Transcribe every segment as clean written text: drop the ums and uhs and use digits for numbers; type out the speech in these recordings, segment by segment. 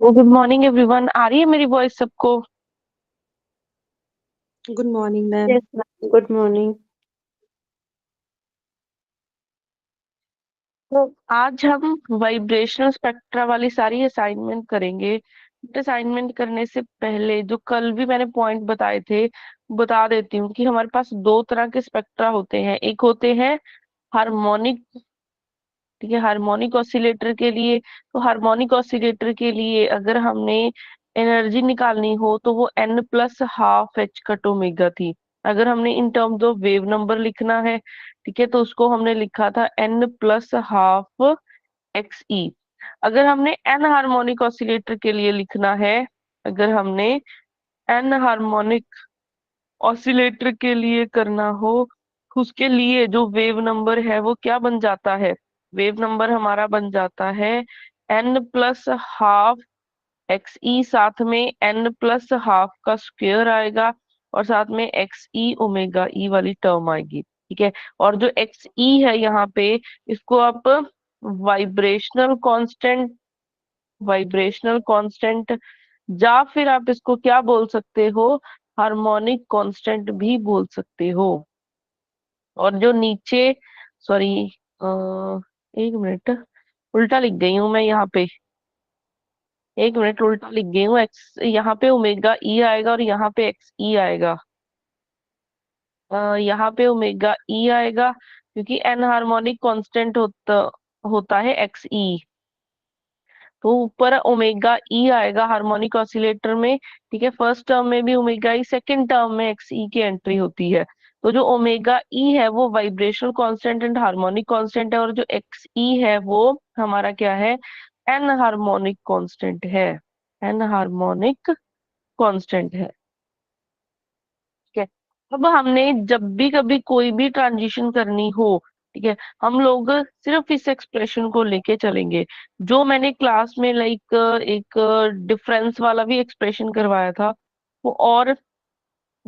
Good morning everyone. आ रही है मेरी वॉइस सबको? Good morning ma'am. Yes ma'am, good morning. तो आज हम वाइब्रेशनल स्पेक्ट्रा वाली सारी असाइनमेंट करेंगे। असाइनमेंट करने से पहले जो कल भी मैंने पॉइंट बताए थे बता देती हूँ कि हमारे पास दो तरह के स्पेक्ट्रा होते हैं। एक होते हैं हार्मोनिक, ठीक है, हार्मोनिक ऑसिलेटर के लिए। तो हार्मोनिक ऑसिलेटर के लिए अगर हमने एनर्जी निकालनी हो तो वो n plus half h cut omega थी। अगर हमने in terms of wave number लिखना है, ठीक है, तो उसको हमने लिखा था n plus half x e. अगर हमने एन हार्मोनिक ऑसिलेटर के लिए लिखना है, अगर हमने एन हार्मोनिक ऑसिलेटर के लिए करना हो, उसके लिए जो वेव नंबर है वो क्या बन जाता है? वेव नंबर हमारा बन जाता है एन प्लस हाफ एक्स ई, साथ में एन प्लस हाफ का स्क्वायर आएगा और साथ में एक्स ई ओमेगा ई वाली टर्म आएगी, ठीक है। और जो एक्स ई है यहाँ पे, इसको आप वाइब्रेशनल कांस्टेंट, वाइब्रेशनल कांस्टेंट, या फिर आप इसको क्या बोल सकते हो, हार्मोनिक कांस्टेंट भी बोल सकते हो। और जो नीचे, सॉरी, एक मिनट, उल्टा लिख गई हूँ मैं यहाँ पे। एक मिनट, उल्टा लिख गई हूँ। एक्स यहाँ पे ओमेगा ई आएगा और यहाँ पे एक्स ई आएगा। यहाँ पे ओमेगा ई आएगा क्योंकि एन हार्मोनिक कांस्टेंट होता होता है एक्स ई। तो ऊपर ओमेगा ई आएगा हार्मोनिक ऑसिलेटर में, ठीक है। फर्स्ट टर्म में भी ओमेगा ई, सेकंड टर्म में एक्स ई की एंट्री होती है। तो जो ओमेगा ई है वो vibrational constant and harmonic constant है, और जो एक्स ई है वो हमारा क्या है? एन हार्मोनिक कांस्टेंट है। एन हार्मोनिक कांस्टेंट है, ठीक है। अब हमने जब भी कभी कोई भी ट्रांजिशन करनी हो, ठीक है, हम लोग सिर्फ इस एक्सप्रेशन को लेके चलेंगे। जो मैंने क्लास में लाइक एक डिफरेंस वाला भी एक्सप्रेशन करवाया था, वो और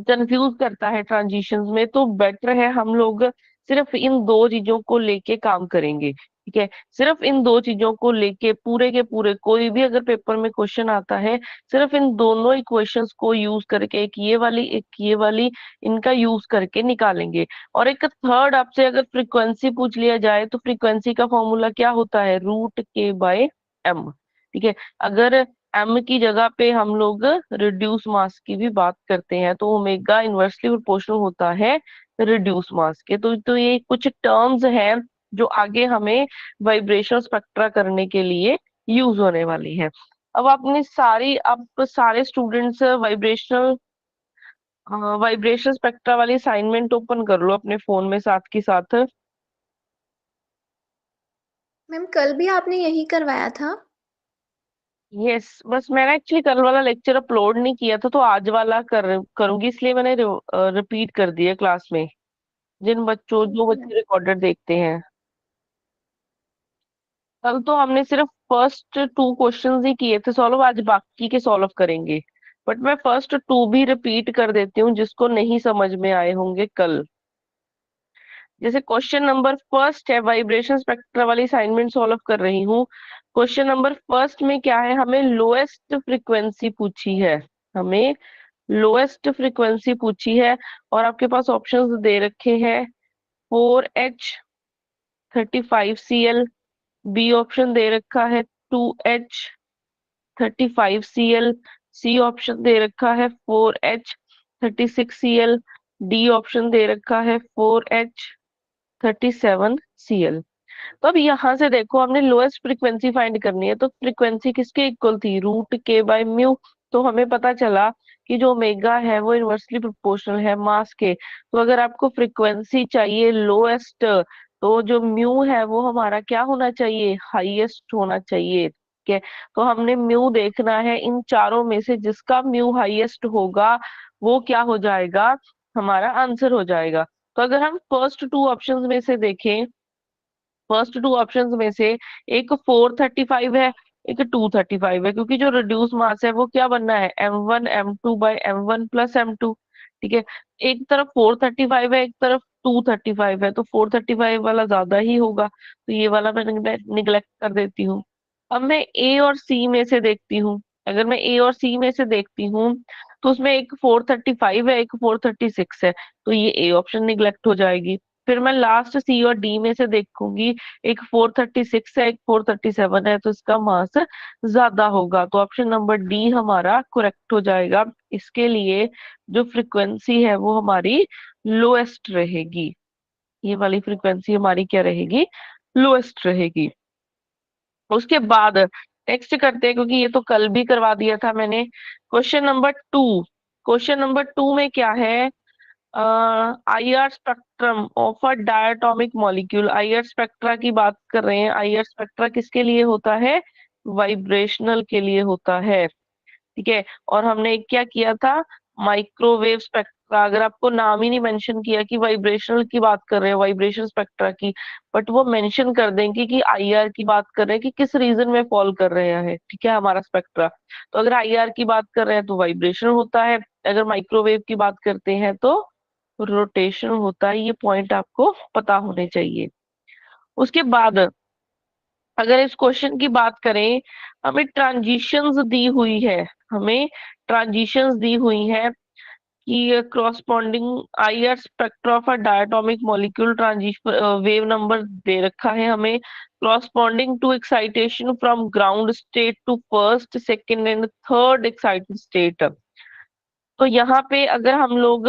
कंफ्यूज करता है ट्रांजिशंस में। तो बेटर है हम लोग सिर्फ इन दो चीजों को लेके काम करेंगे, ठीक है। सिर्फ इन दो चीजों को लेके पूरे के पूरे, कोई भी अगर पेपर में क्वेश्चन आता है, सिर्फ इन दोनों इक्वेशंस को यूज करके, एक ये वाली एक ये वाली, इनका यूज करके निकालेंगे। और एक थर्ड, आपसे अगर फ्रीक्वेंसी पूछ लिया जाए तो फ्रीक्वेंसी का फॉर्मूला क्या होता है? रूट के बाय एम, ठीक है। अगर एम की जगह पे हम लोग रिड्यूस मास की भी बात करते हैं तो ओमेगा इनवर्सली प्रोपोर्शनल होता है रिड्यूस मास के। तो ये कुछ टर्म्स हैं जो आगे हमें वाइब्रेशन स्पेक्ट्रा करने के लिए यूज होने वाली है। अब आपने सारी, आप सारे स्टूडेंट्स वाइब्रेशन स्पेक्ट्रा वाली असाइनमेंट ओपन कर लो अपने फोन में साथ के साथ। मैम कल भी आपने यही करवाया था। यस, बस मैंने एक्चुअली कल वाला लेक्चर अपलोड नहीं किया था तो आज वाला करूंगी, इसलिए मैंने रिपीट कर दिया क्लास में, जिन बच्चों जो ओके मैम। बच्चे रिकॉर्डेड देखते हैं। कल तो हमने सिर्फ फर्स्ट टू क्वेश्चंस ही किए थे सॉल्व, आज बाकी के सॉल्व करेंगे। बट मैं फर्स्ट टू भी रिपीट कर देती हूँ जिसको नहीं समझ में आए होंगे कल। जैसे क्वेश्चन नंबर फर्स्ट है, वाइब्रेशन स्पेक्ट्रा वाली असाइनमेंट सॉल्व कर रही हूँ। क्वेश्चन नंबर फर्स्ट में क्या है? हमें लोएस्ट फ्रीक्वेंसी पूछी है। हमें लोएस्ट फ्रीक्वेंसी पूछी है और आपके पास ऑप्शंस दे रखे हैं 4H 35Cl, बी ऑप्शन दे रखा है 2H 35Cl, सी ऑप्शन दे रखा है 4H 36Cl, डी ऑप्शन दे रखा है 4H 37Cl। तो अब यहाँ से देखो, हमने लोएस्ट फ्रीक्वेंसी फाइंड करनी है तो फ्रीक्वेंसी किसके इक्वल थी? Root k by mu. तो हमें पता चला कि जो ओमेगा है वो इनवर्सली प्रोपोर्शनल है मास के। तो अगर आपको फ्रीक्वेंसी चाहिए लोएस्ट, तो जो म्यू है वो हमारा क्या होना चाहिए? हाईएस्ट होना चाहिए, ठीक है। तो हमने म्यू देखना है, इन चारों में से जिसका म्यू हाईएस्ट होगा वो क्या हो जाएगा? हमारा आंसर हो जाएगा। तो अगर हम फर्स्ट टू ऑप्शंस में से देखें, फर्स्ट टू ऑप्शंस में से एक 435 है, एक 235 है, क्योंकि जो रिड्यूस मास है वो क्या बनना है? M1 M2 by M1 plus M2, ठीक है। एक तरफ 435 है, एक तरफ 235 है, तो 435 वाला ज्यादा ही होगा, तो ये वाला मैं निगलेक्ट कर देती हूँ। अब मैं ए और सी में से देखती हूँ। अगर मैं ए और सी में से देखती हूँ तो उसमें एक 435 है, एक 436 है, तो ये ए ऑप्शन निगलेक्ट हो जाएगी। फिर मैं लास्ट सी और डी में से देखूंगी, एक 436 है, एक 437 है, तो इसका मास ज्यादा होगा, तो ऑप्शन नंबर डी हमारा करेक्ट हो जाएगा। इसके लिए जो फ्रिक्वेंसी है वो हमारी लोएस्ट रहेगी। ये वाली फ्रिक्वेंसी हमारी क्या रहेगी? लोएस्ट रहेगी। उसके बाद नेक्स्ट करते हैं, क्योंकि ये तो कल भी करवा दिया था मैंने। Question number 2। क्वेश्चन नंबर 2 में क्या है? IR spectrum of a diatomic molecule. IR spectra की बात कर रहे हैं। आईआर स्पेक्ट्रा किसके लिए होता है? वाइब्रेशनल के लिए होता है। ठीक है। और हमने एक क्या किया था? Microwave spectra. अगर आपको नाम ही नहीं मेंशन किया कि वाइब्रेशनल की बात कर रहे हैं, वाइब्रेशन स्पेक्ट्रा की, बट वो मेंशन कर देंगे कि आईआर की बात कर रहे हैं, कि किस रीजन में फॉल कर रहे हैं, ठीक है, हमारा स्पेक्ट्रा। तो अगर आईआर की बात कर रहे हैं तो वाइब्रेशन होता है, अगर माइक्रोवेव की बात करते हैं तो रोटेशन होता है। ये पॉइंट आपको पता होने चाहिए। उसके बाद अगर इस क्वेश्चन की बात करें, हमें ट्रांजिशंस दी हुई है। हमें ट्रांजिशंस दी हुई है कि corresponding IR spectra of a diatomic molecule transition wave number दे रखा है हमें, corresponding to excitation from ground state to first second and third excited state. तो यहाँ पे अगर हम लोग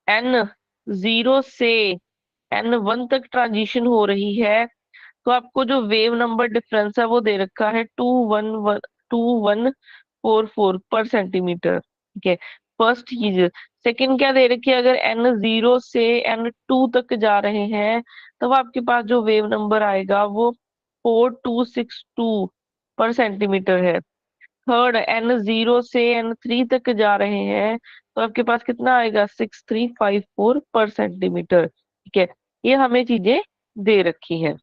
एन जीरो से एन वन तक ट्रांजिशन हो रही है, तो आपको जो वेव नंबर डिफरेंस है वो दे रखा है 2114 ठीक है, फर्स्ट चीज। सेकंड क्या दे रखी है? अगर एन जीरो से एन टू तक जा रहे हैं, तब आपके पास जो वेव नंबर आएगा वो 4262 पर सेंटीमीटर है। थर्ड, एन जीरो से एन थ्री तक जा रहे हैं, तो आपके पास कितना आएगा? 6354 पर सेंटीमीटर। ठीक है। ये हमें चीजें दे रखी है।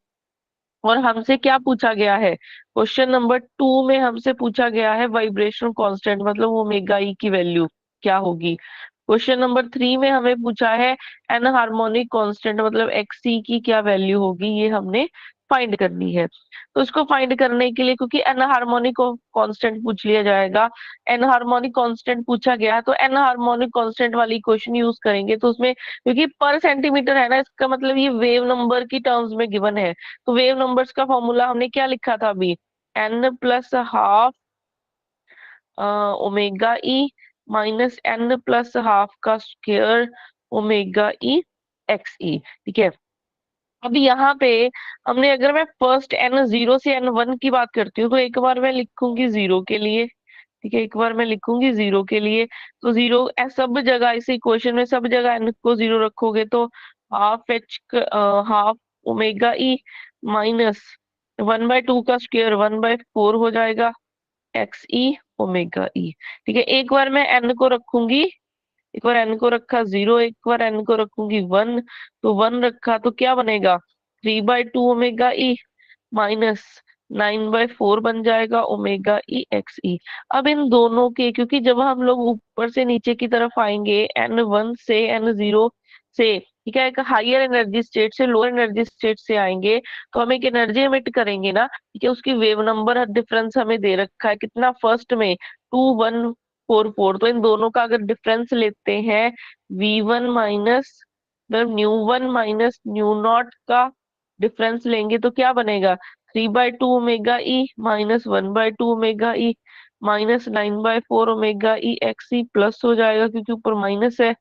और हमसे क्या पूछा गया है? क्वेश्चन नंबर 2 में हमसे पूछा गया है वाइब्रेशन कांस्टेंट, मतलब ओमेगा ई की वैल्यू क्या होगी। क्वेश्चन नंबर 3 में हमें पूछा है एन हार्मोनिक कांस्टेंट, मतलब एक्स सी की क्या वैल्यू होगी, ये हमने फाइंड करनी है। तो इसको फाइंड करने के लिए, क्योंकि एन हार्मोनिक कांस्टेंट पूछ लिया जाएगा, एन हार्मोनिक कांस्टेंट पूछा गया है, तो एन हार्मोनिक कांस्टेंट वाली क्वेश्चन यूज करेंगे। तो उसमें क्योंकि पर सेंटीमीटर है ना, इसका मतलब ये वेव नंबर की टर्म्स में गिवन है। तो वेव नंबर्स का फॉर्मूला हमने क्या लिखा था अभी? N plus half omega e minus n plus half का स्क्वायर ओमेगा ई एक्स ई। ठीक है। अब यहाँ पे हमने, अगर मैं फर्स्ट एन जीरो से एन वन की बात करती हूँ, तो एक बार मैं लिखूंगी जीरो के लिए। ठीक है, एक बार मैं लिखूंगी जीरो के लिए। तो जीरो सब जगह इस इक्वेशन में सब जगह एन को जीरो रखोगे तो half H, half omega e minus 1/2 का स्क्वायर 1/4 हो जाएगा एक्स ई ओमेगा ई। ठीक है। एक बार मैं एन को रखूंगी, एक बार एन को रखा जीरो, एक बार एन को रखूंगी वन, तो वन रखा तो क्या बनेगा? 3/2 ओमेगा ई माइनस 9/4 बन जाएगा ओमेगा ई एक्स ई। अब इन दोनों के, क्योंकि जब हम लोग ऊपर से नीचे की तरफ आएंगे, एन वन से एन जीरो से, ठीक है, एक हायर एनर्जी स्टेट से लोअर एनर्जी स्टेट से आएंगे, तो हम एक एनर्जी एमिट करेंगे ना। ठीक है। उसकी वेव नंबर डिफरेंस हमें दे रखा है कितना? फर्स्ट में 2144। तो इन दोनों का अगर डिफरेंस लेते हैं, we one minus nu one minus nu naught का डिफरेंस लेंगे तो क्या बनेगा? 3/2 omega e minus 1/2 omega e minus 9/4 omega e x e plus हो जाएगा, क्योंकि ऊपर माइनस है।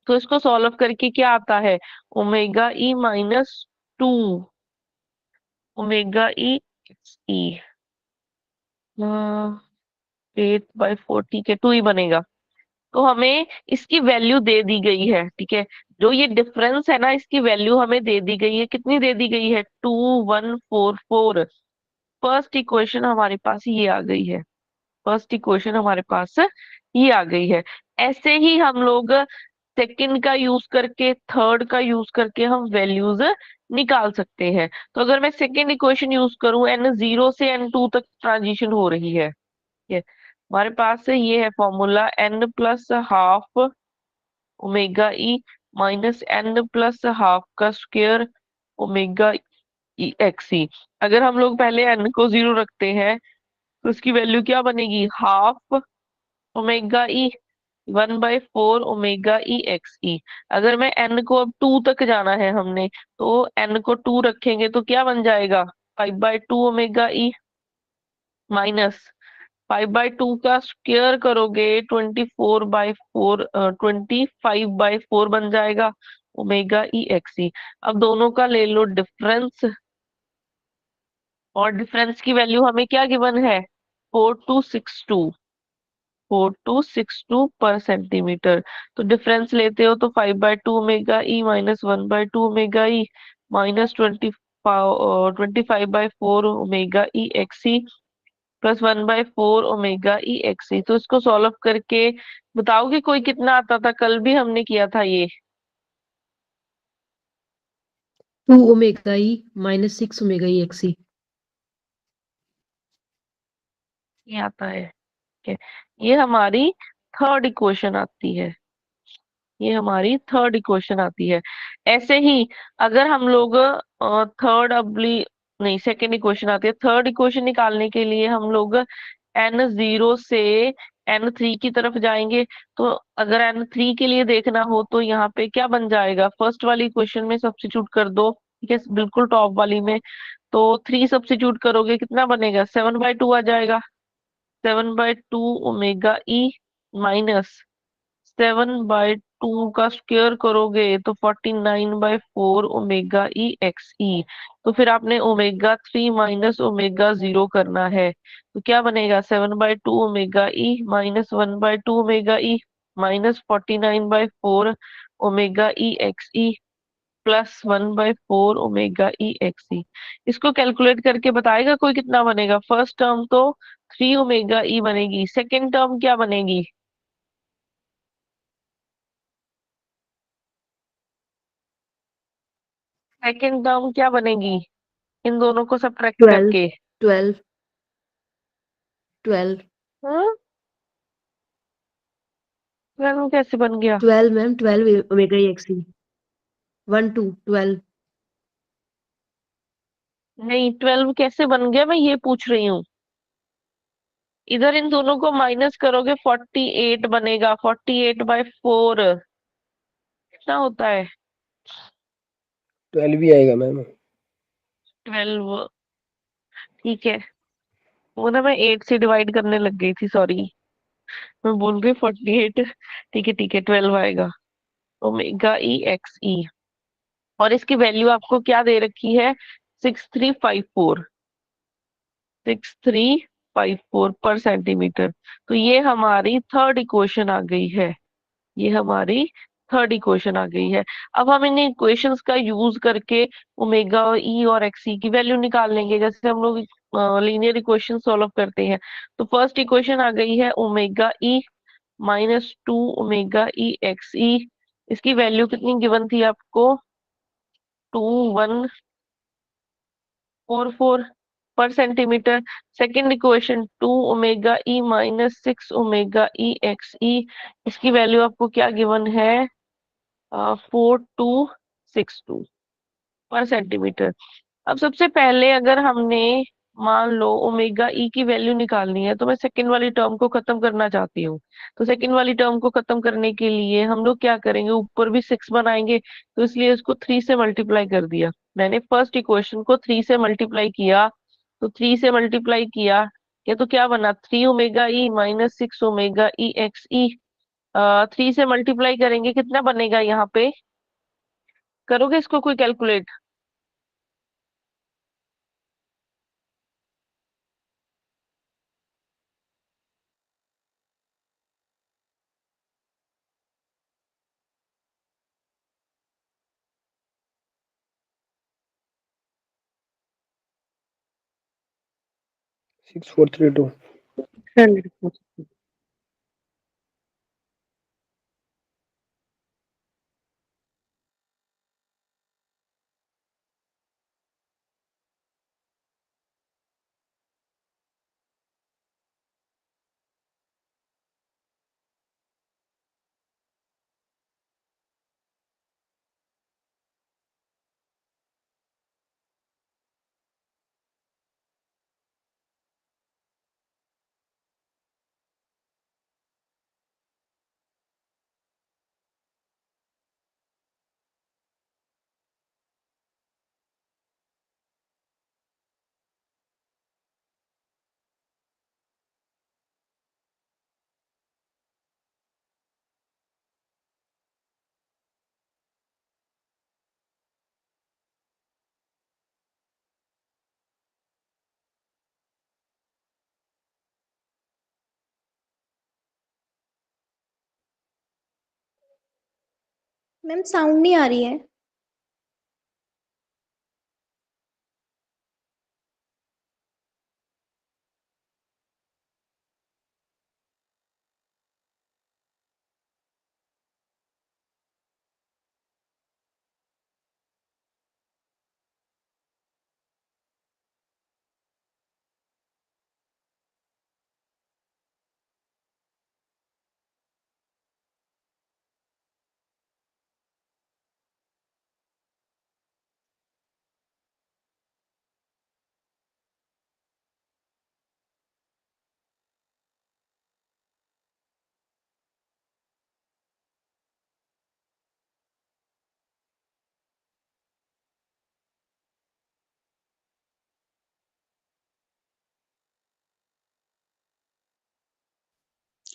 तो इसको सॉल्व करके क्या आता है? Omega e minus 2 omega e x ई 8/4, ठीक है, 2 ही बनेगा। तो हमें इसकी वैल्यू दे दी गई है। ठीक है। जो ये डिफरेंस है ना, इसकी वैल्यू हमें दे दी गई है। कितनी दे दी गई है? 2144। फर्स्ट इक्वेशन हमारे पास ये आ गई है। फर्स्ट इक्वेशन हमारे पास ये आ गई है। ऐसे ही हम लोग सेकंड का यूज करके, थर्ड का यूज करके हम वैल्यूज निकाल सकते हैं। तो अगर मैं सेकंड इक्वेशन यूज करूं, एन जीरो से एन टू तक ट्रांजिशन हो रही है, ठीक है, हमारे पास ये है formula n plus half omega e minus n plus half का स्क्वायर ओमेगा एक्स ई। अगर हम लोग पहले एन को 0 रखते हैं तो उसकी वैल्यू क्या बनेगी, हाफ ओमेगा ई 1/4 ओमेगा ई एक्स ई। अगर मैं एन को अब 2 तक जाना है हमने, तो एन को 2 रखेंगे तो क्या बन जाएगा, 5/2 ओमेगा ई माइनस 5/2 का स्क्वायर करोगे 24/4 25/4 बन जाएगा ओमेगा ई एक्स ई। अब दोनों का ले लो डिफरेंस, और डिफरेंस की वैल्यू हमें क्या गिवन है, 4262, 4262 पर सेंटीमीटर। तो डिफरेंस लेते हो तो 5/2 omega e minus 1/2 omega e minus 25/4 omega e x e plus 1/4 omega e x ई। तो इसको सॉल्व करके बताओगे कोई कितना आता था, कल भी हमने किया था two omega e minus 6 omega e x e. ये आता है। ठीक है, ये हमारी थर्ड इक्वेशन आती है, ये हमारी थर्ड इक्वेशन आती है। ऐसे ही अगर हम लोग थर्ड अबली नहीं सेकेंड इक्वेशन आती है, थर्ड इक्वेशन निकालने के लिए हम लोग n0 से n3 की तरफ जाएंगे। तो अगर n3 के लिए देखना हो तो यहाँ पे क्या बन जाएगा, फर्स्ट वाली इक्वेशन में सब्स्टिट्यूट कर दो, ठीक है, बिल्कुल टॉप वाली में। तो 3 सब्स्टिट्यूट करोगे कितना बनेगा, 7/2 आ जाएगा, 7/2 ओमेगा ई माइनस 7/2 का स्क्वायर करोगे तो 49/4 ओमेगा ई एक्स ई। तो फिर आपने ओमेगा 3 माइनस ओमेगा 0 करना है, तो क्या बनेगा, 7/2 omega e minus 1/2 omega e minus 49/4 omega e x e plus 1/4 omega e x ई। इसको कैलकुलेट करके बताएगा कोई कितना बनेगा। फर्स्ट टर्म तो 3 ओमेगा ई बनेगी, सेकेंड टर्म क्या बनेगी, सेकेंड टर्म क्या बनेगी, इन दोनों को सब्ट्रैक्ट 12 करके। 12 12 हाँ, 12 कैसे बन गया, 12 मैम 12 ओमेगा ई एक्स ई 1 2 12। नहीं 12 कैसे बन गया, मैं ये पूछ रही हूँ। इधर इन दोनों को माइनस करोगे 48 बनेगा, 48/4 कितना होता है, 12 ही आएगा मैम। 12। ठीक है, वो ना मैं 8 से डिवाइड करने लग गई थी, सॉरी, मैं बोल गई 48। ठीक है ठीक है, 12 आएगा ओमेगा ई एक्स ई। और इसकी वैल्यू आपको क्या दे रखी है, 6354, 6354 पर सेंटीमीटर। तो ये हमारी थर्ड इक्वेशन आ गई है, ये हमारी थर्ड इक्वेशन आ गई है। अब हम इन इक्वेशंस का यूज करके ओमेगा ई और एक्स ई की वैल्यू निकाल लेंगे, जैसे हम लोग लीनियर इक्वेशन सॉल्व करते हैं। तो फर्स्ट इक्वेशन आ गई है omega e minus 2 omega e x ई। इसकी वैल्यू कितनी गिवन थी आपको, 2144 पर centimetre. Second equation 2 omega e minus 6 omega e x ई, इसकी वैल्यू आपको क्या गिवन है, 4262 पर सेंटीमीटर। अब सबसे पहले अगर हमने मान लो ओमेगा ई की वैल्यू निकालनी है, तो मैं सेकंड वाली टर्म को खत्म करना चाहती हूँ। तो सेकंड वाली टर्म को खत्म करने के लिए हम लोग क्या करेंगे, ऊपर भी 6 बनाएंगे, तो इसलिए इसको 3 से मल्टीप्लाई कर दिया। मैंने फर्स्ट इक्वेशन को 3 से मल्टीप्लाई किया, तो 3 से मल्टीप्लाई किया ये तो क्या बना, 3 omega e minus 6 omega e x ई। 3 से मल्टीप्लाई करेंगे कितना बनेगा यहाँ पे, करोगे इसको कोई calculate, six four three two. Ma'am sound नहीं आ रही है।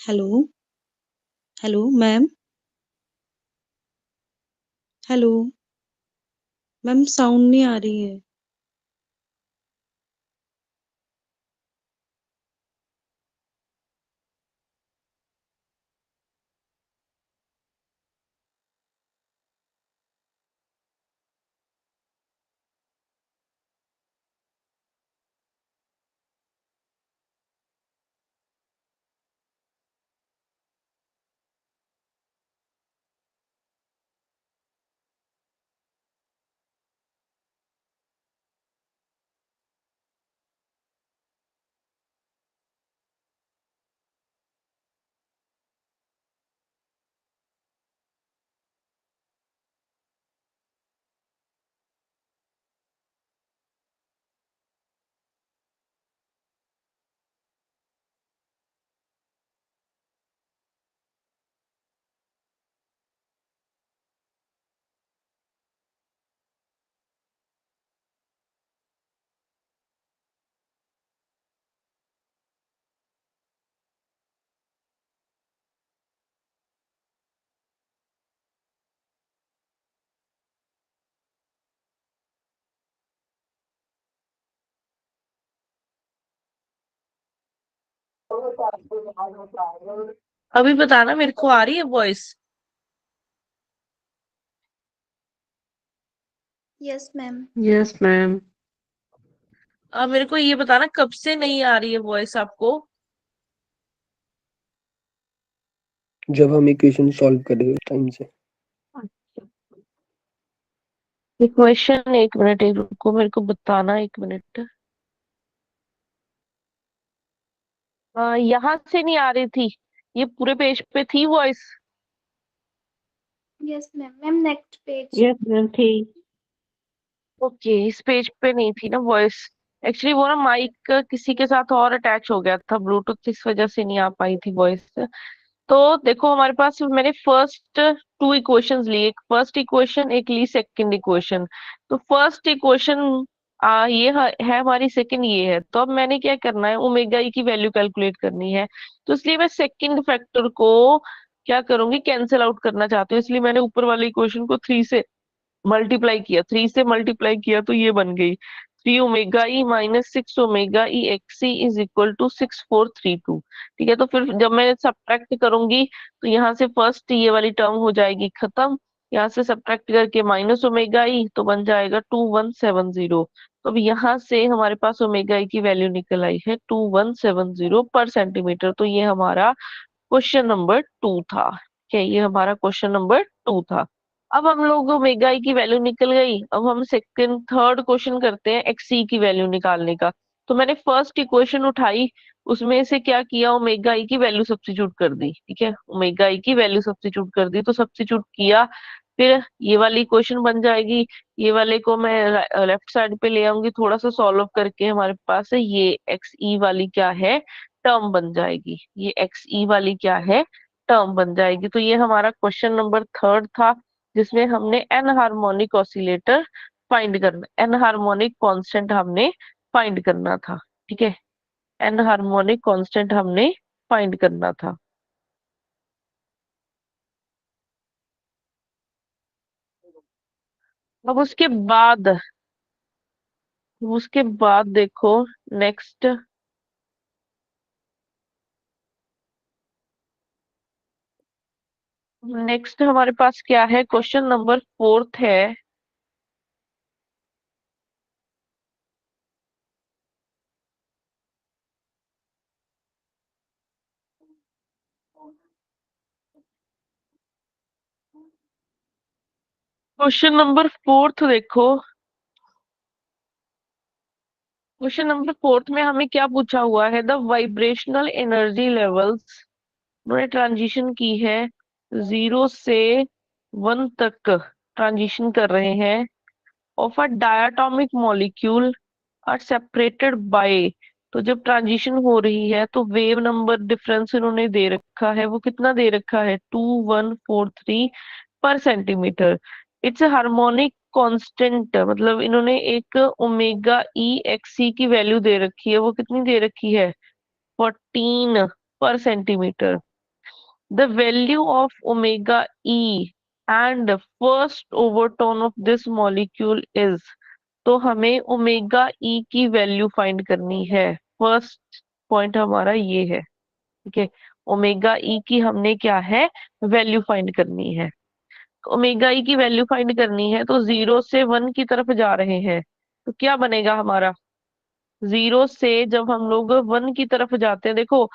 Hello hello ma'am. Hello ma'am, sound नहीं आ रही है। अभी बताना, मेरे को आ रही है voice? Yes ma'am. Yes ma'am. अब मेरे को ये बताना, कब से नहीं आ रही है वॉइस आपको? जब हम इक्वेशन सॉल्व कर रहे टाइम से। इक्वेशन, एक मिनट, एक रुको, मेरे को बताना, एक मिनट। यहाँ से नहीं आ रही थी, ये पूरे पेज पे थी voice. Yes ma'am. Ma'am next page. Yes ma'am ठीक। ओके, इस पेज पे नहीं थी ना वॉइस। एक्चुअली वो ना माइक किसी के साथ और अटैच हो गया था, ब्लूटूथ, इस वजह से नहीं आ पाई थी वॉइस। तो देखो, हमारे पास मैंने फर्स्ट टू इक्वेशंस ली, एक फर्स्ट इक्वेशन, एक ली सेकंड इक्वेशन। तो फर्स्ट इक्वेशन ये है हमारी, सेकंड ये है। तो अब मैंने क्या करना है, ओमेगा ई की वैल्यू कैलकुलेट करनी है। तो इसलिए मैं सेकंड फैक्टर को क्या करूंगी, कैंसिल आउट करना चाहती हूँ। इसलिए मैंने ऊपर वाले इक्वेशन को थ्री से मल्टीप्लाई किया, थ्री से मल्टीप्लाई किया तो ये बन गई 3 omega e - 6 omega e x c is equal to 6432। ठीक है, तो फिर जब मैं सब्ट्रैक्ट करूंगी तो यहाँ से फर्स्ट ये वाली टर्म हो जाएगी खत्म। यहाँ से सब्ट्रैक्ट करके -ओमेगा ई तो बन जाएगा 2170। तो अब यहाँ से हमारे पास ओमेगा ई की वैल्यू निकल आई है 2170 पर सेंटीमीटर। तो ये हमारा क्वेश्चन नंबर 2 था। ठीक है, ये हमारा क्वेश्चन नंबर 2 था। अब हम लोग ओमेगा ई की वैल्यू निकल गई, अब हम सेकंड थर्ड क्वेश्चन करते हैं एक्स ई की वैल्यू निकालने का। तो मैंने फर्स्ट इक्वेशन उठाई, उसमें से क्या किया, ओमेगा ई की वैल्यू सब्स्टिट्यूट कर दी। ठीक है, ओमेगा ई की वैल्यू सब्स्टिट्यूट कर दी, तो सब्स्टिट्यूट किया, फिर ये वाली इक्वेशन बन जाएगी। ये वाले को मैं लेफ्ट साइड पे ले आऊंगी, थोड़ा सा सॉल्व करके हमारे पास है ये एक्स ई वाली क्या है, टर्म बन जाएगी। ये एक्स ई वाली क्या है, टर्म बन जाएगी। तो ये हमारा क्वेश्चन नंबर थर्ड था, जिसमें हमने एन हार्मोनिक ऑसिलेटर फाइंड करना, एन हार्मोनिक कांस्टेंट हमने फाइंड करना था। ठीक है, एन हार्मोनिक कांस्टेंट हमने फाइंड करना था। अब उसके बाद देखो, नेक्स्ट नेक्स्ट हमारे पास क्या है, क्वेश्चन नंबर 4 है। क्वेश्चन नंबर 4 देखो। क्वेश्चन नंबर 4 में हमें क्या पूछा हुआ है, द वाइब्रेशनल एनर्जी लेवल्स, उन्होंने ट्रांजिशन की है 0 से 1 तक ट्रांजिशन कर रहे हैं, of a diatomic molecule are separated by. तो जब ट्रांजिशन हो रही है तो वेव नंबर डिफरेंस इन्होंने दे रखा है, वो कितना दे रखा है, 2143 पर सेंटीमीटर। इट्स हार्मोनिक कांस्टेंट, मतलब इन्होंने एक ओमेगा ई एक्सी की वैल्यू दे रखी है, वो कितनी दे रखी है, 14 पर centimetre. The value of omega E and first overtone of this molecule is. तो हमें ओमेगा ई की वैल्यू फाइंड करनी है, फर्स्ट पॉइंट हमारा ये है, ठीक है। ओमेगा ई की हमने क्या है, वैल्यू फाइंड करनी है। ओमेगा ई की वैल्यू फाइंड करनी है तो 0 से 1 की तरफ जा रहे हैं, तो क्या बनेगा हमारा, 0 से जब हम लोग 1 की तरफ जाते हैं, देखो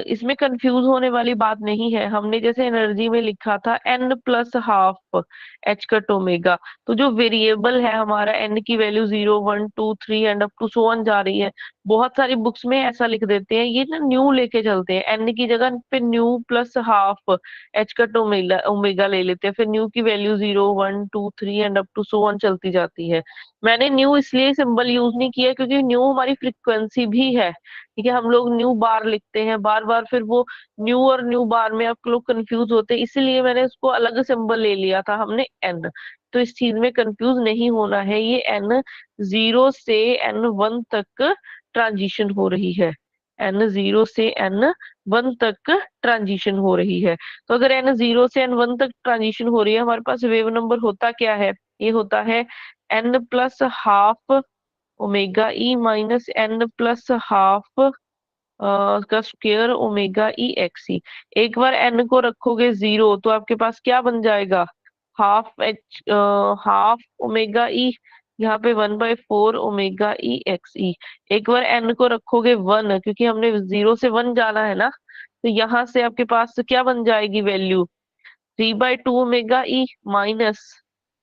इसमें कंफ्यूज होने वाली बात नहीं है। हमने जैसे एनर्जी में लिखा था n plus half h cut omega, तो जो वेरिएबल है हमारा n की value 0 1 2 3 and up to so on जा रही है। बहुत सारी बुक्स में ऐसा लिख देते हैं, ये ना न्यू लेके चलते हैं, n की जगह पे nu plus half h cut omega omega ले लेते हैं, फिर न्यू की value 0 1 2 3 and up to so on चलती जाती है। मैंने न्यू इसलिए सिंबल यूज नहीं किया क्योंकि न्यू हमारी फ्रीक्वेंसी भी है, ठीक है। हम लोग न्यू बार लिखते हैं बार बार, फिर वो न्यू और न्यू बार में आप लोग कंफ्यूज होते हैं, इसीलिए मैंने उसको अलग सिंबल ले लिया था हमने एन। तो इस चीज में कंफ्यूज नहीं होना है, ये एन 0 से n 1 तक ट्रांजिशन हो रही है, n 0 से n 1 तक ट्रांजिशन हो रही है। तो अगर n 0 से n 1 तक ट्रांजिशन हो रही है, हमारे पास वेव नंबर होता क्या है, ये होता है n plus half omega e minus n plus half का स्क्वायर ओमेगा ई एक्स ई। एक बार n को रखोगे 0 तो आपके पास क्या बन जाएगा, हाफ एच हाफ ओमेगा ई, यहाँ पे 1/4 ओमेगा ई एक्स ई। एक बार n को रखोगे 1, क्योंकि हमने 0 से 1 जाना है ना, तो यहाँ से आपके पास क्या बन जाएगी value, 3/2 omega e minus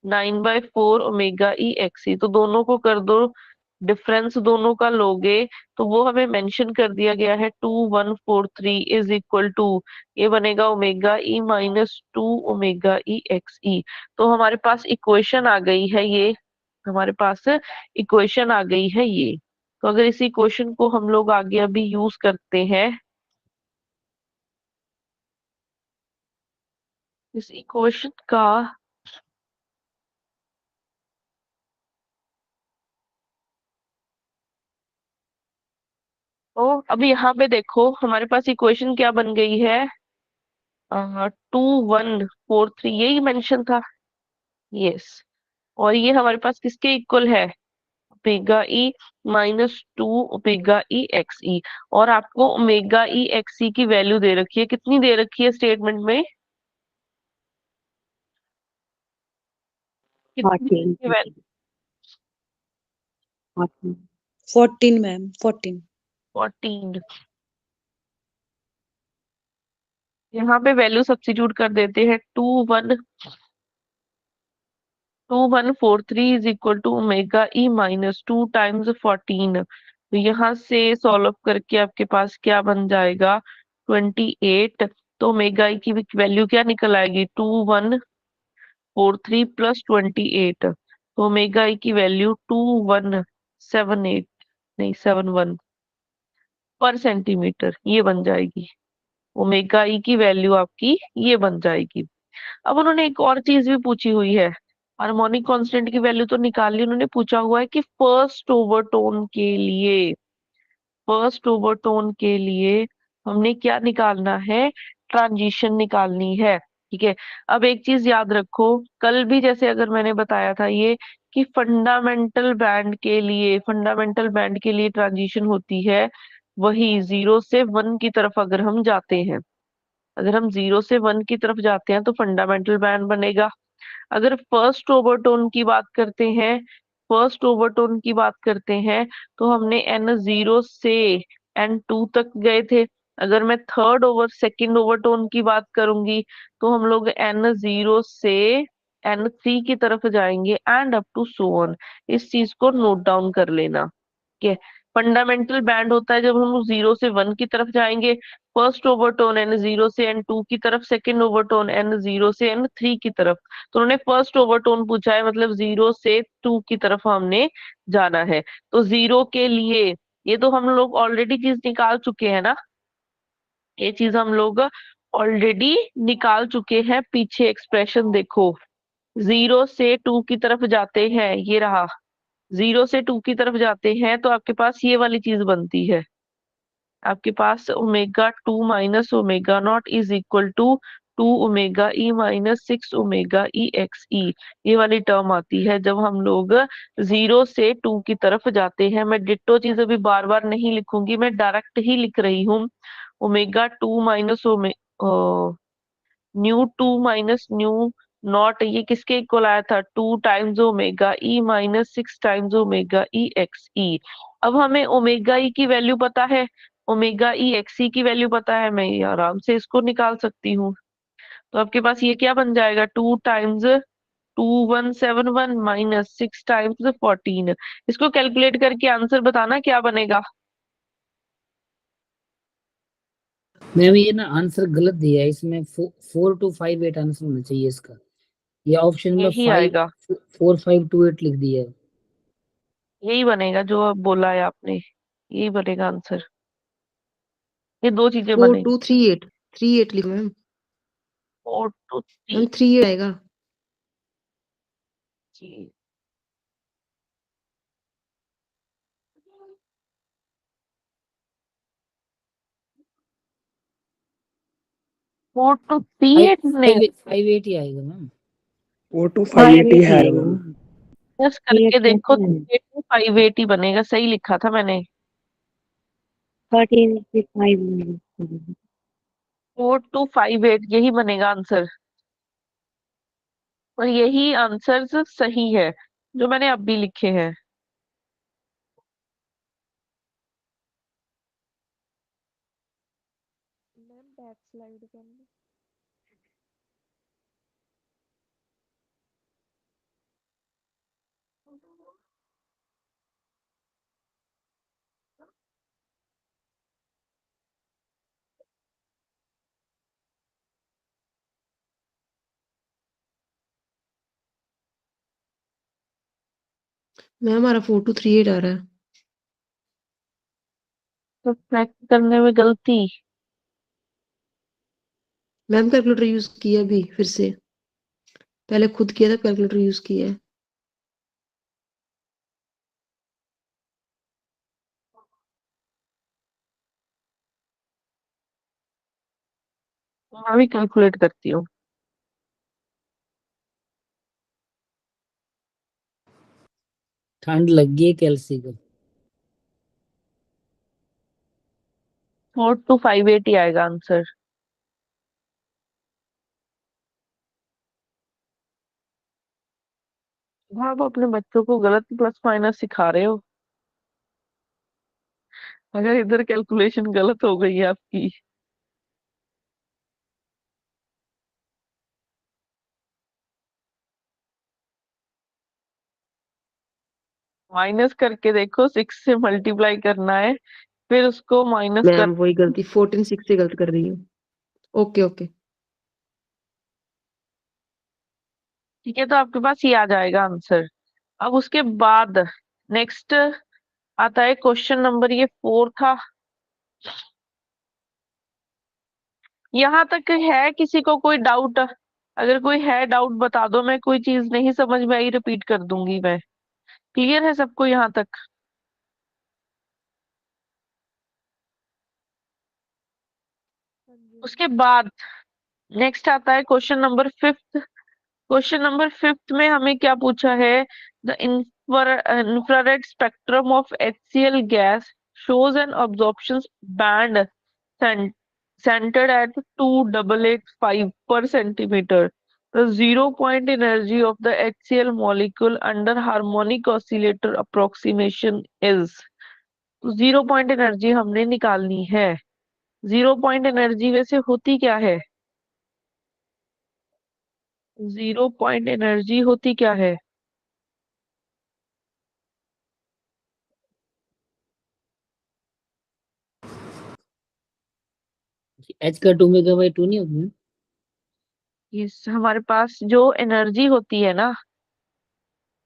9/4 omega e x ई। तो दोनों को कर दो, डिफरेंस दोनों का लोगे तो वो हमें मेंशन कर दिया गया है 2143 इज इक्वल टू, ये बनेगा omega e minus 2 omega e x ई। तो हमारे पास इक्वेशन आ गई है ये, हमारे पास इक्वेशन आ गई है ये। तो अगर इस इक्वेशन को हम लोग आगे अभी यूज करते हैं, इस इक्वेशन का, तो अब यहाँ पे देखो हमारे पास इक्वेशन क्या बन गई है, 2143, यही मेंशन था, यस। और ये हमारे पास किसके इक्वल है, omega e minus 2 omega e x ई। और आपको ओमेगा ई एक्स ई की वैल्यू दे रखी है, कितनी दे रखी है स्टेटमेंट में, फोर्टीन कितनी वैल्यू, 14 मैम 14। 14। यहाँ पे वैल्यू सब्स्टिट्यूट कर देते हैं, 2143 is equal to omega e minus 2 times 14। तो यहाँ से सॉल्व करके आपके पास क्या बन जाएगा, 28। तो ओमेगा ई की वैल्यू क्या निकल आएगी, 2143 प्लस 28। तो ओमेगा ई की वैल्यू 2178, नहीं 71 पर सेंटीमीटर, ये बन जाएगी। ओमेगा ई की वैल्यू आपकी ये बन जाएगी। अब उन्होंने एक और चीज भी पूछी हुई है, हार्मोनिक कांस्टेंट की वैल्यू तो निकाल ली, उन्होंने पूछा हुआ है कि फर्स्ट ओवरटोन के लिए, फर्स्ट ओवरटोन के लिए हमने क्या निकालना है, ट्रांजिशन निकालनी है, ठीक है। अब एक चीज याद रखो, कल भी जैसे अगर मैंने बताया था ये, कि फंडामेंटल बैंड के लिए ट्रांजिशन होती है वही 0 से 1 की तरफ अगर हम जाते हैं, अगर हम 0 से 1 की तरफ जाते हैं तो फंडामेंटल बैंड बनेगा। अगर फर्स्ट ओवरटोन की बात करते हैं, फर्स्ट ओवरटोन की बात करते हैं तो हमने n0 से n2 तक गए थे। अगर मैं सेकंड ओवरटोन की बात करूंगी तो हम लोग n0 से n3 की तरफ जाएंगे and up to so on. इस चीज को नोट डाउन कर लेना। ठीक है, फंडामेंटल बैंड होता है जब हम 0 से 1 की तरफ जाएंगे, फर्स्ट ओवरटोन n0 से n2 की तरफ, सेकंड ओवरटोन n0 से n3 की तरफ। तो उन्होंने फर्स्ट ओवरटोन पूछा है, मतलब 0 से 2 की तरफ हमने जाना है। तो 0 के लिए ये तो हम लोग ऑलरेडी चीज निकाल चुके हैं ना, ये चीज हम लोग ऑलरेडी निकाल चुके हैं। पीछे एक्सप्रेशन देखो, 0 से 2 की तरफ जाते हैं, ये रहा, 0 से 2 की तरफ जाते हैं तो आपके पास ये वाली चीज बनती है। आपके पास omega 2 minus omega 0 is equal to 2 omega E minus 6 omega E ये वाली टर्म आती है जब हम लोग 0 से 2 की तरफ जाते हैं। मैं डिट्टो चीज अभी बार बार नहीं लिखूंगी, मैं डायरेक्ट ही लिख रही हूँ। Omega 2 minus new 2 minus new 0 ये किसके इक्वल आया था, 2 times omega E minus 6 times omega E। अब हमें ओमेगा E की वैल्यू पता है, ओमेगा E की वैल्यू पता है, मैं ये आराम से इसको निकाल सकती हूँ। तो आपके पास ये क्या बन जाएगा, 2 टाइम्स 2171 माइनस 6 टाइम्स 14। इसको कैलकुलेट करके आंसर बताना क्या बनेगा। मैम ये ना आंसर गलत दिया है, इसमें 4258 आंसर होना चाहिए इसका। ये ऑप्शन में यही आएगा, 4528 लिख दिया है। यही बनेगा जो अब बोला है आपने, यही बनेगा आंसर। ये दो चीजें 4238 38 लिखो मैम। 4 2 3 मैम 38 आएगा। जी। 4 2 3 8 ने 58 ही आएगा मैम। 4258 ही है मैम। प्लस करके देखो, 8 5 8 ही बनेगा, सही लिखा था मैंने। 4 2 5 8 यही बनेगा आंसर, और यही आंसर सही है जो मैंने अब भी लिखे हैं। मैम हमारा 4238 आ रहा है। तो चेक करने में गलती, मैम कैलकुलेटर यूज किया अभी फिर से, पहले खुद किया था, कैलकुलेटर यूज किया है। मैं भी कैलकुलेट करती हूँ। ठंड लग गई है कैल्सी को। 4 2 5 8 ही आएगा आंसर। आप अपने बच्चों को गलत प्लस माइनस सिखा रहे हो, अगर इधर कैलकुलेशन गलत हो गई है आपकी। माइनस करके देखो, 6 से मल्टीप्लाई करना है, फिर उसको माइनस कर। मैम वही गलती 14 6 से गलत कर रही हूँ। Okay okay. ठीक है, तो आपके पास ये आ जाएगा आंसर। अब उसके बाद नेक्स्ट आता है क्वेश्चन नंबर, ये 4 था। यहाँ तक है किसी को कोई डाउट? अगर कोई है डाउट बता दो, मैं कोई चीज नहीं समझ में आई रिपीट कर दूंगी मैं। क्लियर है सबको यहाँ तक? उसके बाद नेक्स्ट आता है क्वेश्चन नंबर 5। क्वेश्चन नंबर 5 में हमें क्या पूछा है, the infrared spectrum of HCl gas shows an absorption band centered at 2885 per centimeter. The 0 point energy of the HCl molecule under harmonic oscillator approximation is. तो 0 point energy हमने निकालनी है। 0 point energy वैसे होती क्या है? 0 point एनर्जी होती क्या है? एच का 2 मेगा/2 नहीं होती ना? इस हमारे पास जो एनर्जी होती है ना,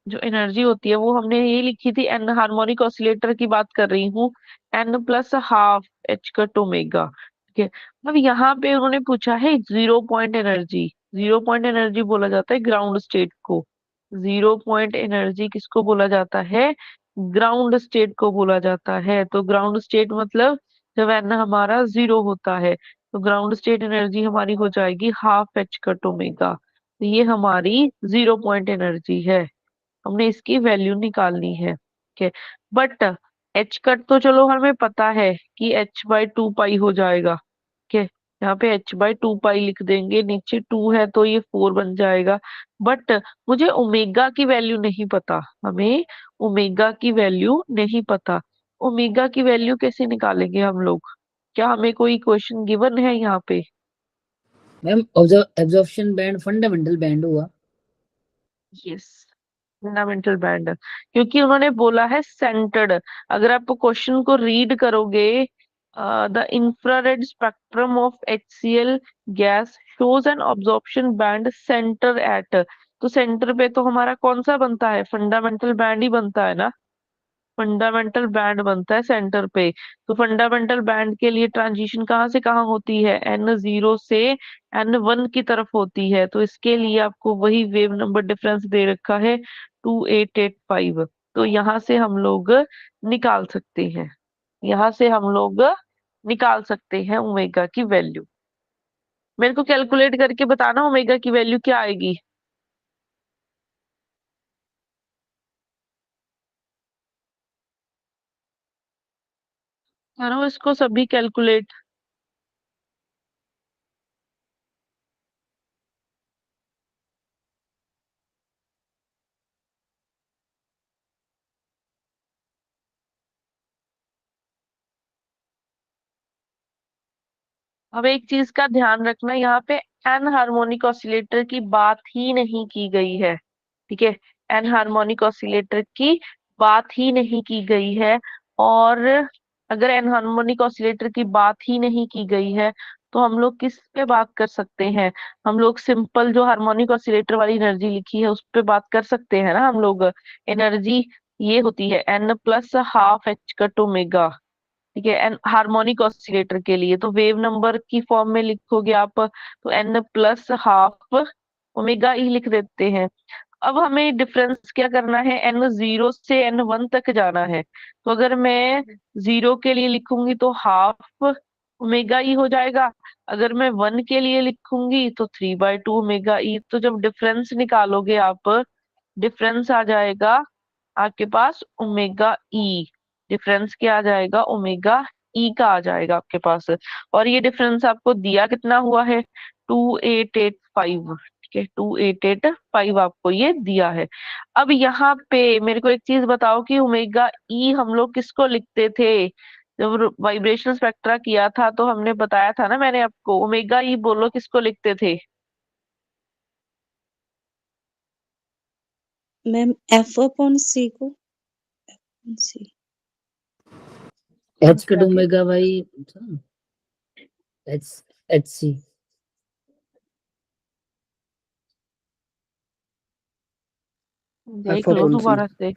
जो एनर्जी होती है वो हमने ये लिखी थी, एन हार्मोनिक ऑसिलेटर की बात कर रही हूँ, n+12 एच कट ओमेगा। ठीक है, अब यहाँ पे उन्होंने पूछा है 0 point एनर्जी। 0 point एनर्जी बोला जाता है ग्राउंड स्टेट को। 0 point एनर्जी किसको बोला जाता है? ग्राउंड स्टेट को बोला जाता है। तो ग्राउंड स्टेट मतलब जब एन हमारा 0 होता है तो ग्राउंड स्टेट एनर्जी हमारी हो जाएगी हाफ एच कट ओमेगा। तो ये हमारी 0 point एनर्जी है, हमने इसकी वैल्यू निकालनी है। ठीक है, बट एच कट तो चलो हमें पता है कि h/2 पाई हो जाएगा। ठीक है, यहाँ पे h/2 पाई लिख देंगे, नीचे 2 है तो ये 4 बन जाएगा। बट मुझे ओमेगा की वैल्यू नहीं पता, हमें ओमेगा की वैल्यू नहीं पता। ओमेगा की वैल्यू कैसे निकालेंगे हम लोग? क्या हमें कोई क्वेश्चन गिवन है यहाँ पे? Ma'am absorption band fundamental band हुआ। यस, फंडामेंटल बैंड, क्योंकि उन्होंने बोला है सेंटर्ड। अगर आप क्वेश्चन को रीड करोगे, the infrared spectrum of HCl gas shows N absorption band centre at. तो सेंटर पे तो हमारा कौन सा बनता है? फंडामेंटल बैंड ही बनता है ना। फंडामेंटल बैंड बनता है सेंटर पे। तो फंडामेंटल बैंड के लिए ट्रांजिशन कहाँ से कहाँ होती है? n0 से n1 की तरफ होती है। तो इसके लिए आपको वही वेव नंबर डिफरेंस दे रखा है 2885। तो यहाँ से हम लोग निकाल सकते हैं, यहाँ से हम लोग निकाल सकते हैं ओमेगा की वैल्यू। मेरे को कैलकुलेट करके बताना ओमेगा की वैल्यू क्या आएगी। करो इसको सभी कैलकुलेट। अब एक चीज का ध्यान रखना, यहाँ पे एन हार्मोनिक ऑसिलेटर की बात ही नहीं की गई है। ठीक है, एन हार्मोनिक ऑसिलेटर की बात ही नहीं की गई है। और अगर एन हार्मोनिक ऑसिलेटर की बात ही नहीं की गई है तो हम लोग किस पे बात कर सकते हैं? हम लोग सिंपल जो हार्मोनिक ऑसिलेटर वाली एनर्जी लिखी है उस पे बात कर सकते हैं ना हम लोग। एनर्जी ये होती है n+12 एच कट ओमेगा। ठीक है, एन हार्मोनिक ऑसिलेटर के लिए तो वेव नंबर की फॉर्म में लिखोगे आप तो n+12 ओमेगा ई लिख देते हैं। अब हमें डिफरेंस क्या करना है? n0 से n1 तक जाना है। तो अगर मैं 0 के लिए लिखूंगी तो हाफ ओमेगा ई हो जाएगा, अगर मैं 1 के लिए लिखूंगी तो 3/2 ओमेगा ई। तो जब डिफरेंस निकालोगे आप, डिफरेंस आ जाएगा आपके पास ओमेगा ई। डिफरेंस क्या आ जाएगा? ओमेगा ई का आ जाएगा आपके पास। और ये डिफरेंस आपको दिया कितना हुआ है? 2885। ठीक है, 2885 आपको ये दिया है। अब यहाँ पे मेरे को एक चीज बताओ कि ओमेगा ई हम लोग किसको लिखते थे? जब वाइब्रेशनल स्पेक्ट्रा किया था तो हमने बताया था ना, मैंने आपको, ओमेगा ई बोलो किसको लिखते थे? मैम F/C को C। एच का 2 मेगा/, एच HC। देख लो F/C दोबारा से।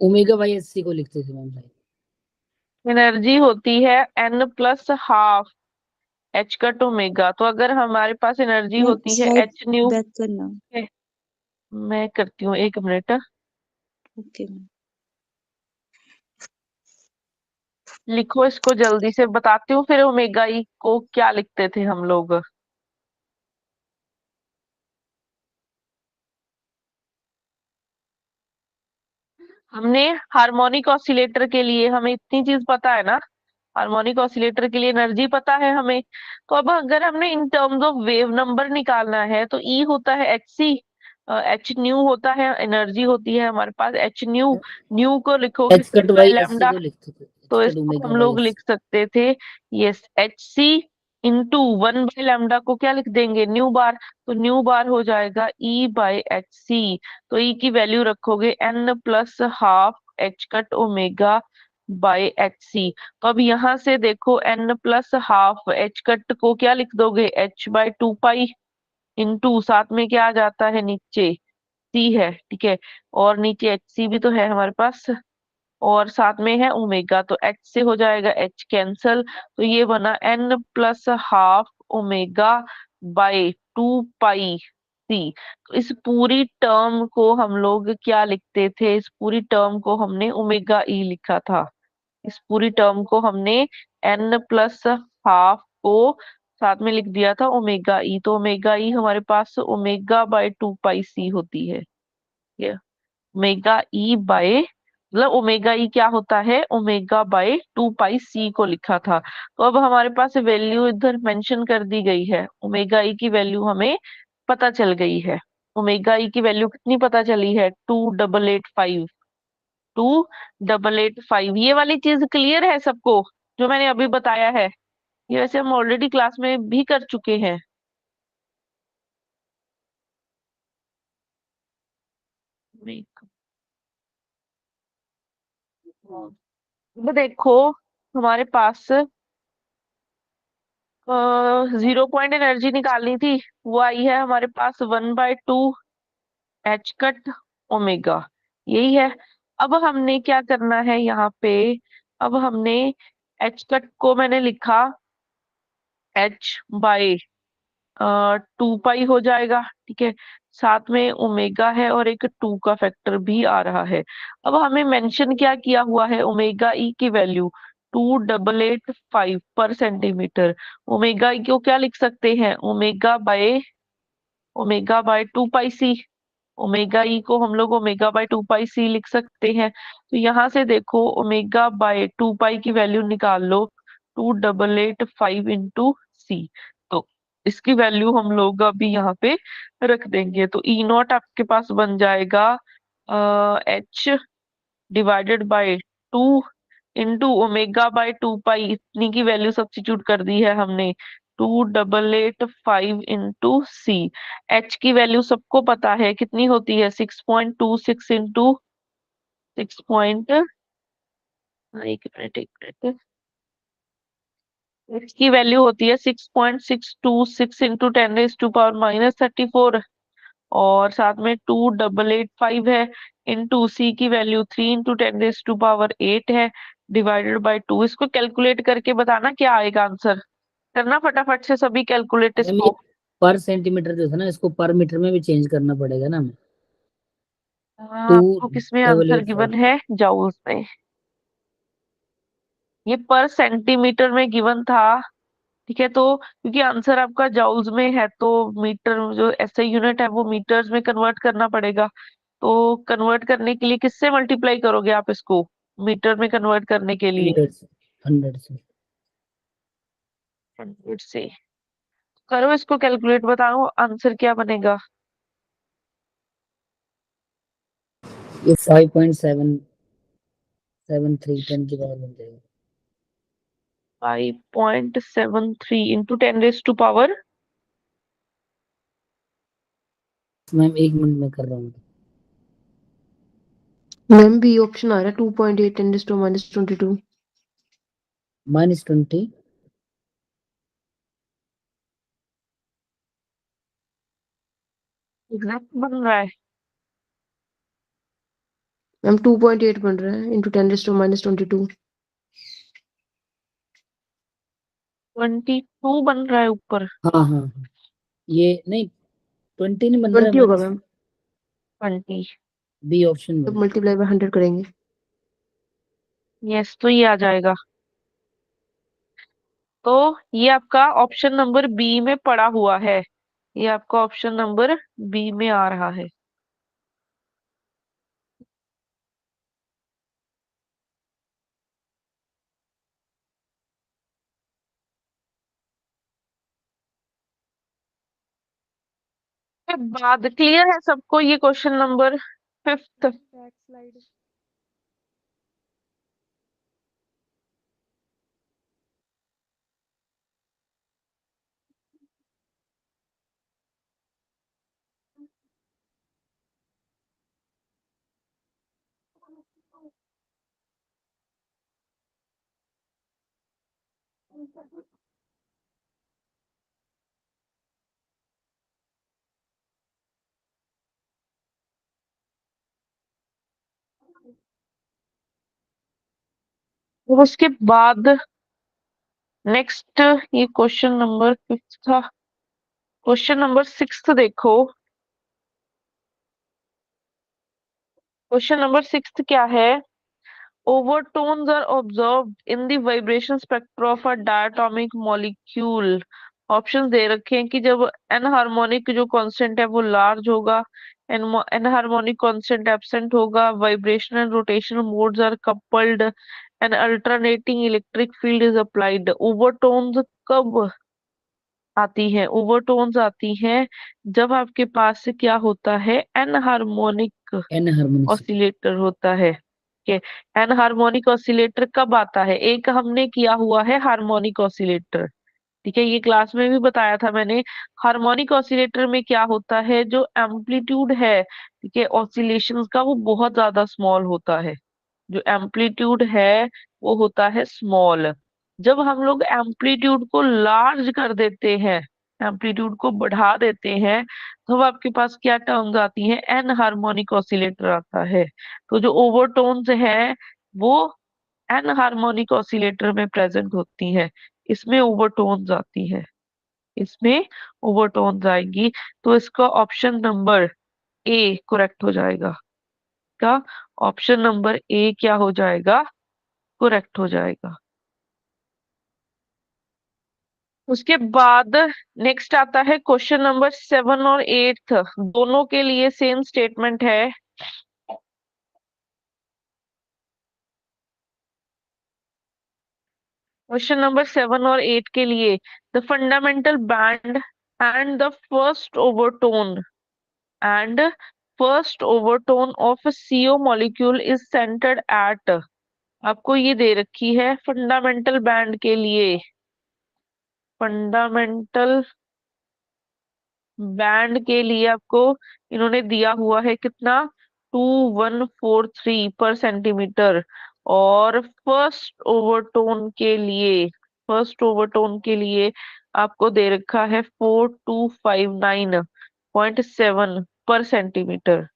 ओमेगा/HC को लिखते थे मैम भाई। एनर्जी होती है n+12 एच कट ओमेगा। तो अगर हमारे पास एनर्जी मैम होती है स्लाइड एच न्यू, बैक करना। मैं करती हूँ 1 मिनट। Okay ma'am. लिखो इसको जल्दी से, बताती हूँ फिर ओमेगा ई को क्या लिखते थे हम लोग। हमने हार्मोनिक ऑसिलेटर के लिए हमें इतनी चीज पता है ना, हार्मोनिक ऑसिलेटर के लिए एनर्जी पता है हमें। तो अब अगर हमने in terms of wave number निकालना है तो ई होता है एच सी, एच न्यू होता है, एनर्जी होती है हमारे पास एच न्यू। न्यू को लिखोगे h cut by by h c lambda, को लिखते थे, तो एच कट इसको ओमेगा हम बाई लोग एच लिख सकते थे यस एच सी इंटू 1/λ को क्या लिख देंगे, न्यू बार। तो न्यू बार हो जाएगा ई बाय एच सी। तो ई की वैल्यू रखोगे n plus half h cut omega by h c. तो अब यहाँ से देखो n plus half h cut को क्या लिख दोगे, h बाय 2 पाई इंटू साथ में क्या आ जाता है नीचे c है, ठीक है, और नीचे एच सी भी तो है हमारे पास, और साथ में है ओमेगा, तो h से हो जाएगा h कैंसल। तो ये बना n plus half omega by 2 pi सी। तो इस पूरी टर्म को हम लोग क्या लिखते थे, इस पूरी टर्म को हमने ओमेगा ई लिखा था। इस पूरी टर्म को हमने n प्लस हाफ को साथ में लिख दिया था ओमेगा ई। तो ओमेगा ई हमारे पास ओमेगा बाय 2 पाई सी होती है। ये ओमेगा ई बाय, मतलब ओमेगा ई क्या होता है, ओमेगा बाय 2 पाई सी को लिखा था। तो अब हमारे पास वैल्यू इधर मेंशन कर दी गई है, ओमेगा ई की वैल्यू हमें पता चल गई है। ओमेगा ई की वैल्यू कितनी पता चली है, 2885, 2885। ये वाली चीज क्लियर है सबको जो मैंने अभी बताया है? ये वैसे हम ऑलरेडी क्लास में भी कर चुके हैं। अब देखो हमारे पास 0 पॉइंट एनर्जी निकालनी थी, वो आई है हमारे पास 1/2 एच कट ओमेगा, यही है। अब हमने क्या करना है यहाँ पे, अब हमने एच कट को मैंने लिखा h बाय 2 पाई हो जाएगा, ठीक है, साथ में ओमेगा है और एक 2 का फैक्टर भी आ रहा है। अब हमें मेंशन क्या किया हुआ है, ओमेगा ई की वैल्यू 2885 पर सेंटीमीटर। ओमेगा ई को क्या लिख सकते हैं, omega by 2 pi c. Omega e को हम लोग ओमेगा बाय 2 पाई सी लिख सकते हैं। तो यहाँ से देखो ओमेगा बाय 2 पाई की वैल्यू निकाल लो, 2885 इंटू सी। तो इसकी वैल्यू हम लोग अभी यहाँ पे रख देंगे। तो ई नॉट आपके पास बन जाएगा H divided by 2 into omega by 2 पाई, इतनी की वैल्यू सब्स्टिट्यूट कर दी है हमने, 2885 इंटू सी। एच की वैल्यू सबको पता है कितनी होती है, 6.26 इंटू 6 पॉइंट, एक मिनट एक मिनट, एच की वैल्यू होती है 6.626 इंटू 10⁻⁻34, और साथ में 2885 है, इंटू सी की वैल्यू 3 इंटू 10⁻8 है, डिवाइडेड बाय 2। इसको कैलकुलेट करके बताना क्या आएगा आंसर, करना फटाफट से सभी कैलकुलेट मैम ये इसको। पर सेंटीमीटर जो था ना, इसको पर मीटर में भी चेंज करना पड़ेगा ना हमें। टू आपको किसमें double answer at given five है, जाउल्स में। ये पर सेंटीमीटर में गिवन था, ठीक है, तो क्योंकि आंसर आपका जाउल्स में है तो मीटर जो ऐसे यूनिट है वो मीटर्स में कन्वर्ट करना पड़ेगा। तो कन्वर्ट करने के लिए किससे मल्टीप्लाई करोगे आप इसको, मीटर में कन्वर्ट करने के लिए 100 से 100 से करो इसको कैलकुलेट, बताओ आंसर क्या बनेगा। ये 5.773 टन की पावर बन जाएगा। 5.73 इंटू 10⁻⁻। मैम 1 मिनट में कर रहा हूँ। मैम बी ऑप्शन आ रहा है 2.8 10⁻22। -20 एग्जैक्ट बन रहा है, मैम 2.8 बन रहा है इंटू 10⁻22। 22 बन रहा है ऊपर। हाँ हाँ हाँ, ये नहीं 20 नहीं बन रहा है, 20 होगा मैम, 20, बी ऑप्शन में। तो मल्टीप्लाई बाय 100 करेंगे। यस, तो ये आ जाएगा। तो ये आपका ऑप्शन नंबर बी में पड़ा हुआ है, ये आपका ऑप्शन नंबर बी में आ रहा है। के बाद क्लियर है सबको ये क्वेश्चन नंबर 5th? और उसके बाद नेक्स्ट ये क्वेश्चन नंबर 5th था। क्वेश्चन नंबर 6th देखो। क्वेश्चन नंबर 6th क्या है? Overtones are observed in the vibration spectra of a diatomic molecule. Option दे रखे हैं कि जब एनहार्मोनिक जो कांस्टेंट है वो लार्ज होगा, एनहार्मोनिक कांस्टेंट एब्सेंट होगा, vibration and rotational modes are coupled, and alternating electric field is applied. Overtones कब आती हैं? ओवरटोन्स आती हैं जब आपके पास क्या होता है, एनहार्मोनिक एन हार्मोनिक ऑसिलेटर होता है। ठीक है, एन हार्मोनिक ऑसिलेटर कब आता है? एक हमने किया हुआ है हार्मोनिक ऑसिलेटर, ठीक है, ये क्लास में भी बताया था मैंने। हार्मोनिक ऑसिलेटर में क्या होता है, जो एम्पलीट्यूड है, ठीक है, ऑसिलेशंस का, वो बहुत ज्यादा स्मॉल होता है। जो एम्पलीट्यूड है वो होता है स्मॉल। जब हम लोग एम्पलीट्यूड को लार्ज कर देते हैं, एम्पलीट्यूड को बढ़ा देते हैं, तो आपके पास क्या टर्म्स आती हैं? एन हार्मोनिक ऑसिलेटर आता है। तो जो ओवरटोन्स है वो एन हार्मोनिक ऑसिलेटर में प्रेजेंट होती है, इसमें ओवरटोन्स आती है, इसमें ओवरटोन्स आएंगी। तो इसका ऑप्शन नंबर ए करेक्ट हो जाएगा। का ऑप्शन नंबर ए क्या हो जाएगा? करेक्ट हो जाएगा। उसके बाद नेक्स्ट आता है क्वेश्चन नंबर 7 और 8, दोनों के लिए सेम स्टेटमेंट है। क्वेश्चन नंबर 7 और 8 के लिए, the fundamental band and the first overtone and first overtone of CO molecule is centred at. आपको ये दे रखी है फंडामेंटल बैंड के लिए, फंडामेंटल बैंड के लिए आपको इन्होंने दिया हुआ है कितना, 2143 पर सेंटीमीटर। और फर्स्ट ओवरटोन के लिए आपको दे रखा है 4259.7 पर सेंटीमीटर।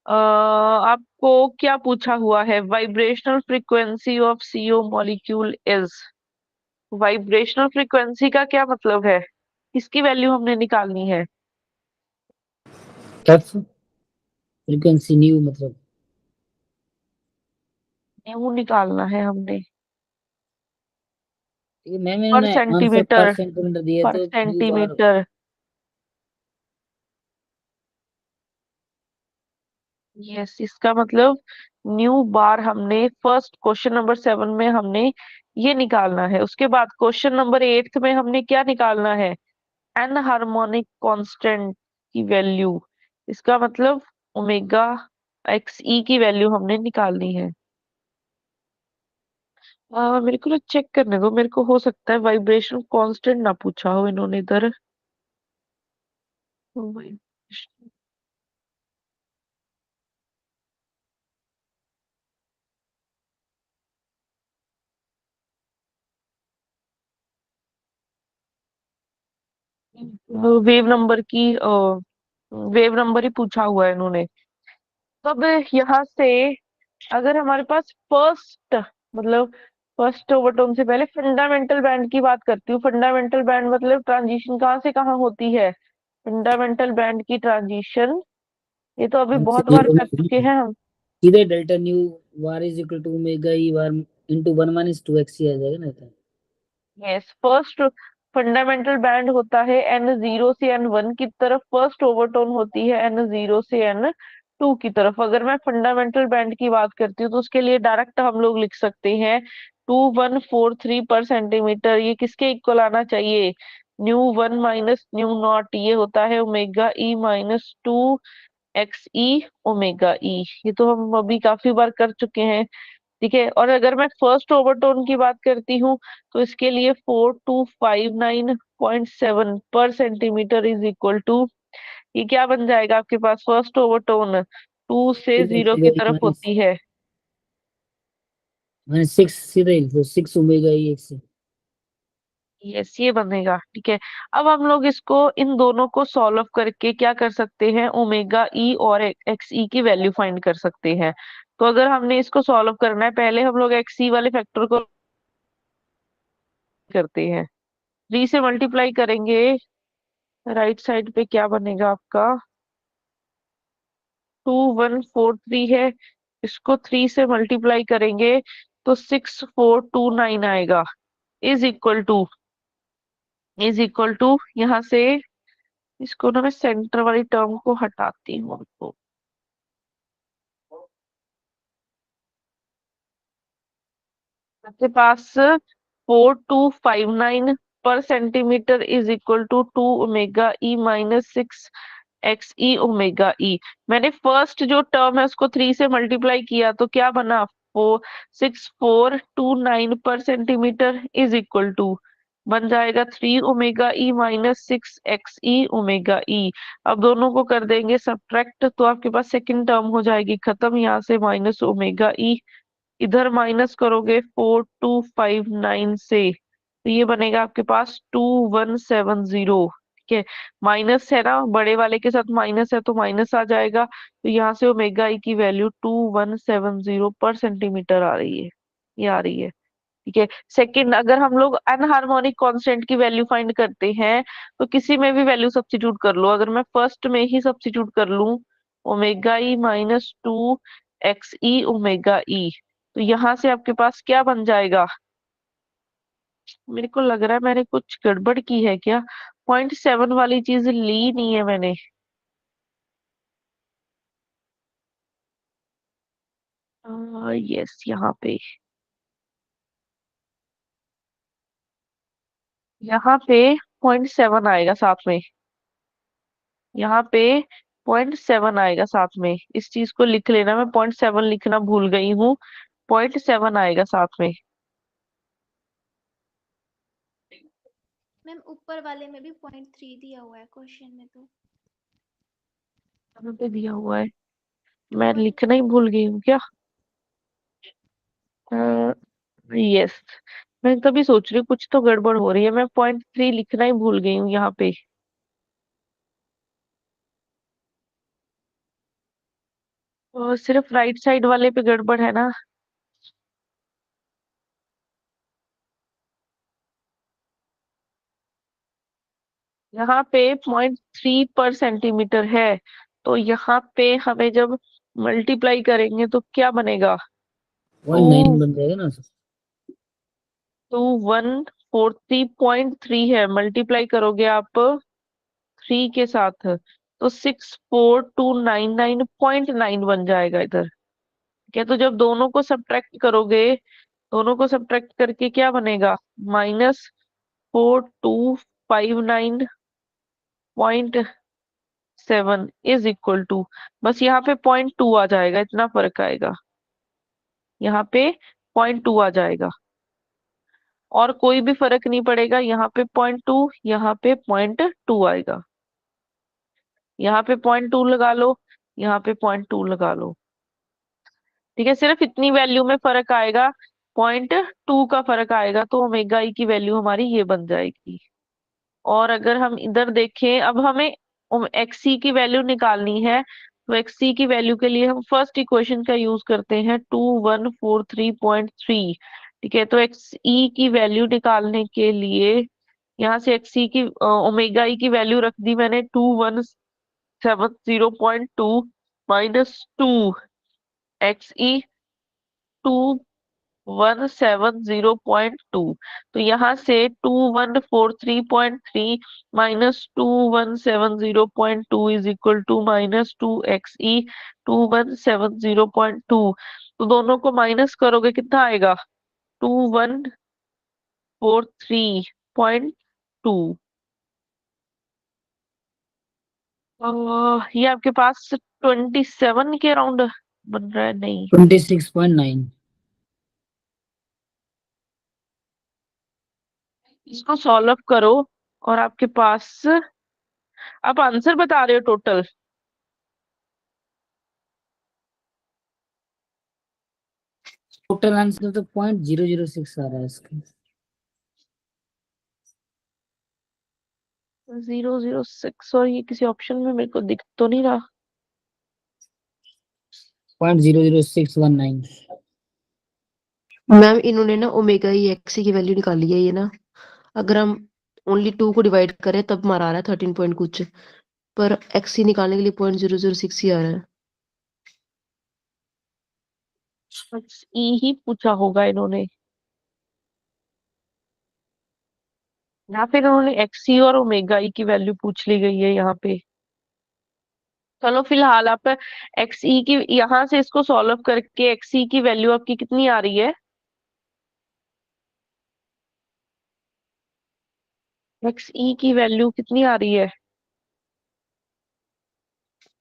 आपको क्या पूछा हुआ है? Vibrational frequency of CO molecule is. Vibrational frequency का क्या मतलब है? किसकी वैल्यू हमने निकालनी है? एफ फ्रीक्वेंसी न्यू मतलब न्यू निकालना है हमने। ये मैम पर इन्होंने आंसर पर सेंटीमीटर, सेंटीमीटर दिया पर तो न्यू बार सेंटीमीटर। यस, इसका मतलब न्यू बार हमने फर्स्ट क्वेश्चन नंबर 7 में हमने ये निकालना है। उसके बाद क्वेश्चन नंबर 8 में हमने क्या निकालना है? एन हार्मोनिक कांस्टेंट की वैल्यू। इसका मतलब ओमेगा XE की वैल्यू हमने निकालनी है। मेरे को ना चेक करने दो, मेरे को हो सकता है वाइब्रेशन कांस्टेंट ना पूछा हो इन्होंने इधर। वेव नंबर की वेव नंबर ही पूछा हुआ है इन्होंने। तो अब यहाँ से अगर हमारे पास फर्स्ट, मतलब फर्स्ट ओवरटोन से पहले फंडामेंटल बैंड की बात करती हूँ। फंडामेंटल बैंड मतलब ट्रांजिशन कहाँ से कहाँ होती है? फंडामेंटल बैंड की ट्रांजिशन, ये तो अभी बहुत बार कर चुके हैं हम। सीधे delta nu bar is equal to omega e bar into 1 minus 2 XC आ जाएगा ना तो। यस, फर्स्ट फंडामेंटल बैंड होता है N0 से N1 की तरफ, फर्स्ट ओवरटोन होती है N0 से N2 की तरफ। अगर मैं फंडामेंटल बैंड की बात करती हूँ तो उसके लिए डायरेक्ट हम लोग लिख सकते हैं 2143 पर सेंटीमीटर। ये किसके इक्वल आना चाहिए? ν1 माइनस ν0, ये होता है omega e minus 2 XE omega ई। ये तो हम अभी काफी बार कर चुके हैं, ठीक है। और अगर मैं फर्स्ट ओवरटोन की बात करती हूँ तो इसके लिए 4259.7 पर सेंटीमीटर इज इक्वल टू, ये क्या बन जाएगा आपके पास, फर्स्ट ओवरटोन 2 से 0 की तरफ होती है। माइनस 6 सीधा ही लिखो, 6 ओमेगा ई एक्स। यस, ये बनेगा, ठीक है। अब हम लोग इसको इन दोनों को सॉल्व करके क्या कर सकते हैं, ओमेगा ई और एक्स ई की वैल्यू फाइंड कर सकते हैं। तो अगर हमने इसको सॉल्व करना है, पहले हम लोग एक्स ई वाले फैक्टर को करते हैं, 3 से मल्टीप्लाई करेंगे, राइट साइड पे क्या बनेगा आपका, 2143 है, इसको 3 से मल्टीप्लाई करेंगे तो 6429 आएगा, इज इक्वल टू यहाँ से, इसको ना मैं सेंटर वाली टर्म को हटाती हूँ आपको, आपके पास 4259 पर centimetre is equal to 2 omega e minus 6 XE omega e. मैंने फर्स्ट जो टर्म है उसको 3 से मल्टीप्लाई किया तो क्या बना, 6429 पर सेंटीमीटर इज इक्वल टू बन जाएगा 3 omega e minus 6 XE omega ई। अब दोनों को कर देंगे सब्ट्रैक्ट तो आपके पास सेकंड टर्म हो जाएगी खत्म, यहाँ से माइनस ओमेगा ई, इधर माइनस करोगे 4259 से तो ये बनेगा आपके पास 2170, ठीक है। माइनस है ना, बड़े वाले के साथ माइनस है तो माइनस आ जाएगा, तो यहाँ से ओमेगा ई की वैल्यू 2170 पर सेंटीमीटर आ रही है, ये आ रही है, ठीक है। सेकंड, अगर हम लोग अनहार्मोनिक कांस्टेंट की वैल्यू फाइंड करते हैं तो किसी में भी वैल्यू सब्स्टिट्यूट कर लो, अगर मैं फर्स्ट में ही सब्स्टिट्यूट कर लूं omega e minus 2 XE omega ई, तो यहाँ से आपके पास क्या बन जाएगा, मेरे को लग रहा है मैंने कुछ गड़बड़ की है क्या, 0.7 वाली चीज ली नहीं है मैंने, यस, यहाँ पे 0.7 आएगा साथ में, यहाँ पे 0.7 आएगा साथ में, इस चीज को लिख लेना, मैं 0.7 लिखना भूल गई हूँ, 0.7 आएगा साथ में। मैम ऊपर वाले में भी 0.3 दिया हुआ है क्वेश्चन में तो। कहाँ पे दिया हुआ है, मैं ऊपर लिखना ही भूल गई हूँ क्या, यस, मैं तभी सोच रही हूँ कुछ तो गड़बड़ हो रही है, मैं 0.3 लिखना ही भूल गई हूँ यहाँ पे। सिर्फ राइट साइड वाले पे गड़बड़ है ना, यहाँ पे 0.3 पर सेंटीमीटर है, तो यहाँ पे हमें जब मल्टीप्लाई करेंगे तो क्या बनेगा, 0.9 बन जाएगा ना। 2143.3 है, मल्टीप्लाई करोगे आप 3 के साथ तो 64299.9 बन जाएगा इधर, ठीक है। तो जब दोनों को सब्ट्रैक्ट करोगे, दोनों को सब्ट्रैक्ट करके क्या बनेगा, -4259.7 इज इक्वल टू, बस यहाँ पे 0.2 आ जाएगा, इतना फर्क आएगा, यहाँ पे 0.2 आ जाएगा, और कोई भी फर्क नहीं पड़ेगा, यहाँ पे 0.2, यहाँ पे 0.2 आएगा, यहाँ पे 0.2 लगा लो, यहाँ पे 0.2 लगा लो, ठीक है। सिर्फ इतनी वैल्यू में फर्क आएगा, 0.2 का फर्क आएगा, तो ओमेगा ई की वैल्यू हमारी ये बन जाएगी। और अगर हम इधर देखें, अब हमें एक्सी की वैल्यू निकालनी है, तो एक्सी की वैल्यू के लिए हम फर्स्ट इक्वेशन का यूज करते हैं 2143.3, ठीक है। तो एक्स ई की वैल्यू निकालने के लिए यहाँ से एक्सी की ओमेगा ई की वैल्यू रख दी मैंने 2170.2 -2 XE 2170.2, तो यहाँ से 2143.3 -2170.2 इज इक्वल टू -2 XE 2170.2, तो दोनों को माइनस करोगे कितना आएगा, 2143.2, ये आपके पास 27 के अराउंड बन रहा है, नहीं 26.9। इसको सॉल्व करो और आपके पास, आप आंसर बता रहे हो टोटल? टोटल आंसर तो 0.006 आ रहा है इसका। 006, और ये किसी ऑप्शन में मेरे को दिख तो नहीं रहा। 0.00619। मैम इन्होंने ना ओमेगा ई एक्सी की वैल्यू निकाली है ये ना, अगर हम ओनली 2 को डिवाइड करें तब हमारा आ रहा है 13 पॉइंट कुछ, पर एक्सी निकालने के लिए 0.006 ही आ रहा है। ई ही पूछा होगा इन्होंने, या फिर उन्होंने एक्सी और ओमेगा ई की वैल्यू पूछ ली गई है यहाँ पे। चलो फिलहाल आप एक्सई की, यहाँ से इसको सॉल्व करके एक्सई की वैल्यू आपकी कितनी आ रही है? एक्सई की वैल्यू कितनी आ रही है?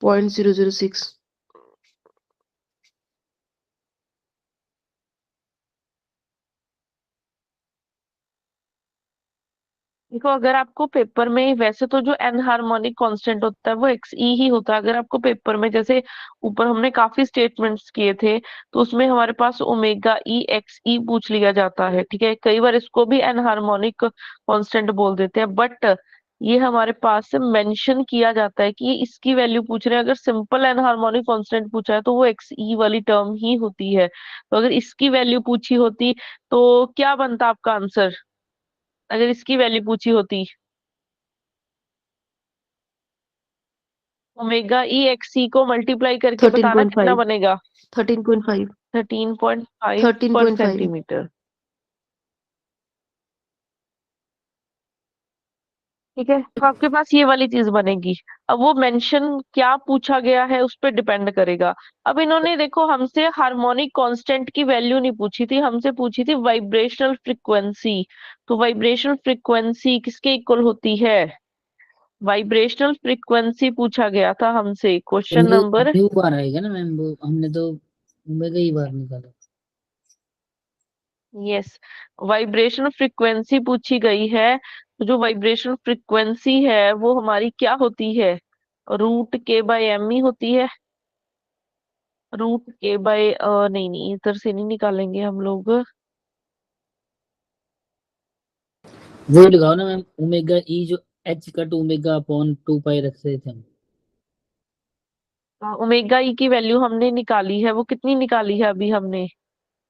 0.006। देखो, अगर आपको पेपर में, वैसे तो जो एनहार्मोनिक कांस्टेंट होता है वो एक्स ई ही होता है। अगर आपको पेपर में, जैसे ऊपर हमने काफी स्टेटमेंट्स किए थे, तो उसमें हमारे पास ओमेगा ई एक्स ई पूछ लिया जाता है, ठीक है। कई बार इसको भी एनहार्मोनिक कांस्टेंट बोल देते हैं, बट ये हमारे पास से मेंशन किया जाता है कि ये इसकी वैल्यू पूछ रहे हैं। अगर सिंपल एनहार्मोनिक कांस्टेंट पूछा है तो वो एक्स ई वाली टर्म ही होती है। तो अगर इसकी वैल्यू पूछी होती तो क्या बनता आपका आंसर? अगर इसकी वैल्यू पूछी होती, ओमेगा ई एक्स सी को मल्टीप्लाई करके बताना कितना 13.5। बनेगा? 13.5। 13.5 पर 13.5। सेंटीमीटर, ठीक है। तो आपके पास ये वाली चीज बनेगी। अब वो मेंशन क्या पूछा गया है उस पर डिपेंड करेगा। अब इन्होंने देखो हमसे हार्मोनिक कांस्टेंट की वैल्यू नहीं पूछी थी, हमसे पूछी थी वाइब्रेशनल फ्रीक्वेंसी। तो वाइब्रेशनल फ्रीक्वेंसी किसके इक्वल होती है? वाइब्रेशनल फ्रीक्वेंसी पूछा गया था हमसे, क्वेश्चन नंबर। न्यू बार आएगा ना मैम, वो हमने तो ओमेगा ही बार निकाला। यस, वाइब्रेशनल फ्रीक्वेंसी पूछी गई है। तो जो वाइब्रेशनल फ्रीक्वेंसी है वो हमारी क्या होती है? रूट के बाय एम ही होती है। रूट के बाय, नहीं नहीं, इधर से नहीं निकालेंगे हम लोग। वो लगाओ ना मैम, ओमेगा ई जो एच कट ओमेगा अपॉन 2 पाई रख रहे थे हम। ओमेगा ई की वैल्यू हमने निकाली है, वो कितनी निकाली है अभी हमने?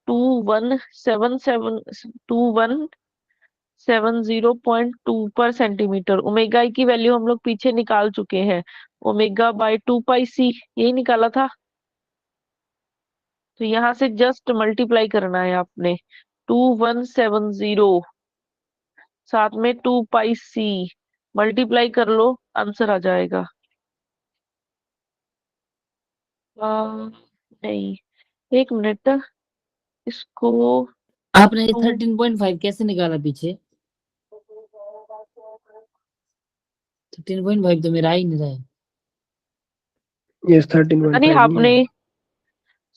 2177, 2170.2 पर सेंटीमीटर। ओमेगा ई की वैल्यू हम लोग पीछे निकाल चुके हैं, ओमेगा बाय 2 पाई सी, यही निकाला था। तो यहाँ से जस्ट मल्टीप्लाई करना है आपने, 2170 साथ में 2 पाई सी, मल्टीप्लाई कर लो, आंसर आ जाएगा। नहीं, एक मिनट, इसको आपने टू 13.5 कैसे निकाला पीछे? 13.5 तो मेरा आ ही नहीं रहा है। यस पता नहीं 13.5 नहीं आपने, आएगा।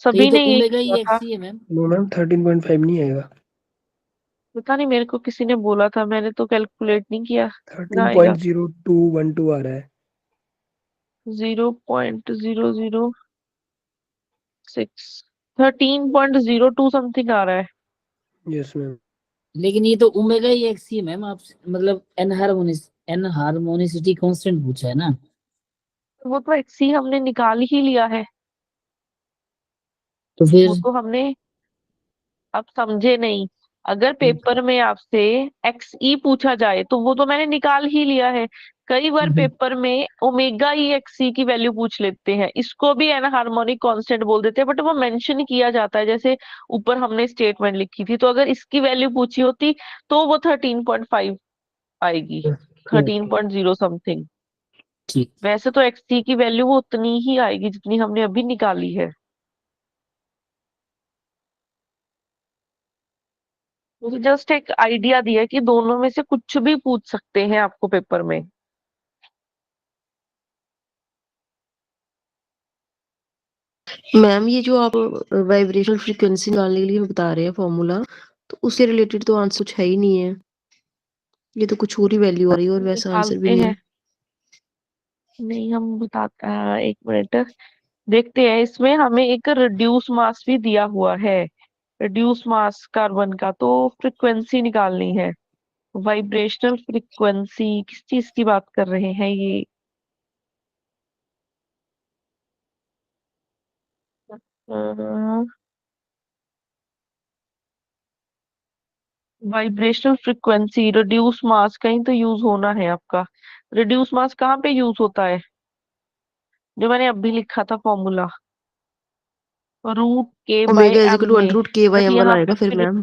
तो ये सभी तो ने यही ओमेगा किया ही था। एक्स ही है मैम। नो मैम 13.5 नहीं आएगा। पता नहीं, मेरे को किसी ने बोला था, मैंने तो कैलकुलेट नहीं किया। ना आएगा 13.0212 आ रहा है। 0.006, 13.02 समथिंग आ रहा है। Yes ma'am. लेकिन ये तो ओमेगा ही एक्स ही है मैम। आप मतलब एनहार्मोनिसिटी कांस्टेंट पूछा है ना। वो तो एक्सी हमने निकाल ही लिया है। तो वो फिर तो हमने, आप समझे नहीं। अगर पेपर में आपसे एक्स ई पूछा जाए तो वो तो मैंने निकाल ही लिया है। कई बार पेपर में ओमेगा ई एक्स ई की वैल्यू पूछ लेते हैं, इसको भी है ना हार्मोनिक कांस्टेंट बोल देते हैं, बट वो मेंशन किया जाता है, जैसे ऊपर हमने स्टेटमेंट लिखी थी। तो अगर इसकी वैल्यू पूछी होती तो वो 13.5 आएगी, ओके 13.0 समथिंग। ठीक। वैसे तो एक्स ई की वैल्यू वो उतनी ही आएगी जितनी हमने अभी निकाली है। मुझे जस्ट एक आइडिया दिया कि दोनों में से कुछ भी पूछ सकते हैं आपको पेपर में। मैम ये जो आप वाइब्रेशनल फ्रीक्वेंसी निकालने के लिए बता रहे हैं फॉर्मूला, तो उससे रिलेटेड तो आंसर कुछ है ही नहीं है। ये तो कुछ और ही वैल्यू आ रही है और वैसा आंसर भी निकालते नहीं हैं। है। नहीं, हम बताते एक मिनट देखते हैं। इसमें हमें एक रिड्यूस मास भी दिया हुआ है, रिड्यूस मास कार्बन का, तो फ्रीक्वेंसी निकालनी है। वाइब्रेशनल फ्रीक्वेंसी किस चीज की बात कर रहे हैं ये? वाइब्रेशनल फ्रीक्वेंसी रिड्यूस मास कहीं तो यूज होना है आपका। रिड्यूस मास कहाँ पे यूज होता है? जो मैंने अभी लिखा था formula, root k by omega is m equal to में। Under root k by but m वाला यहाँ पे आएगा फिर फिर मैम।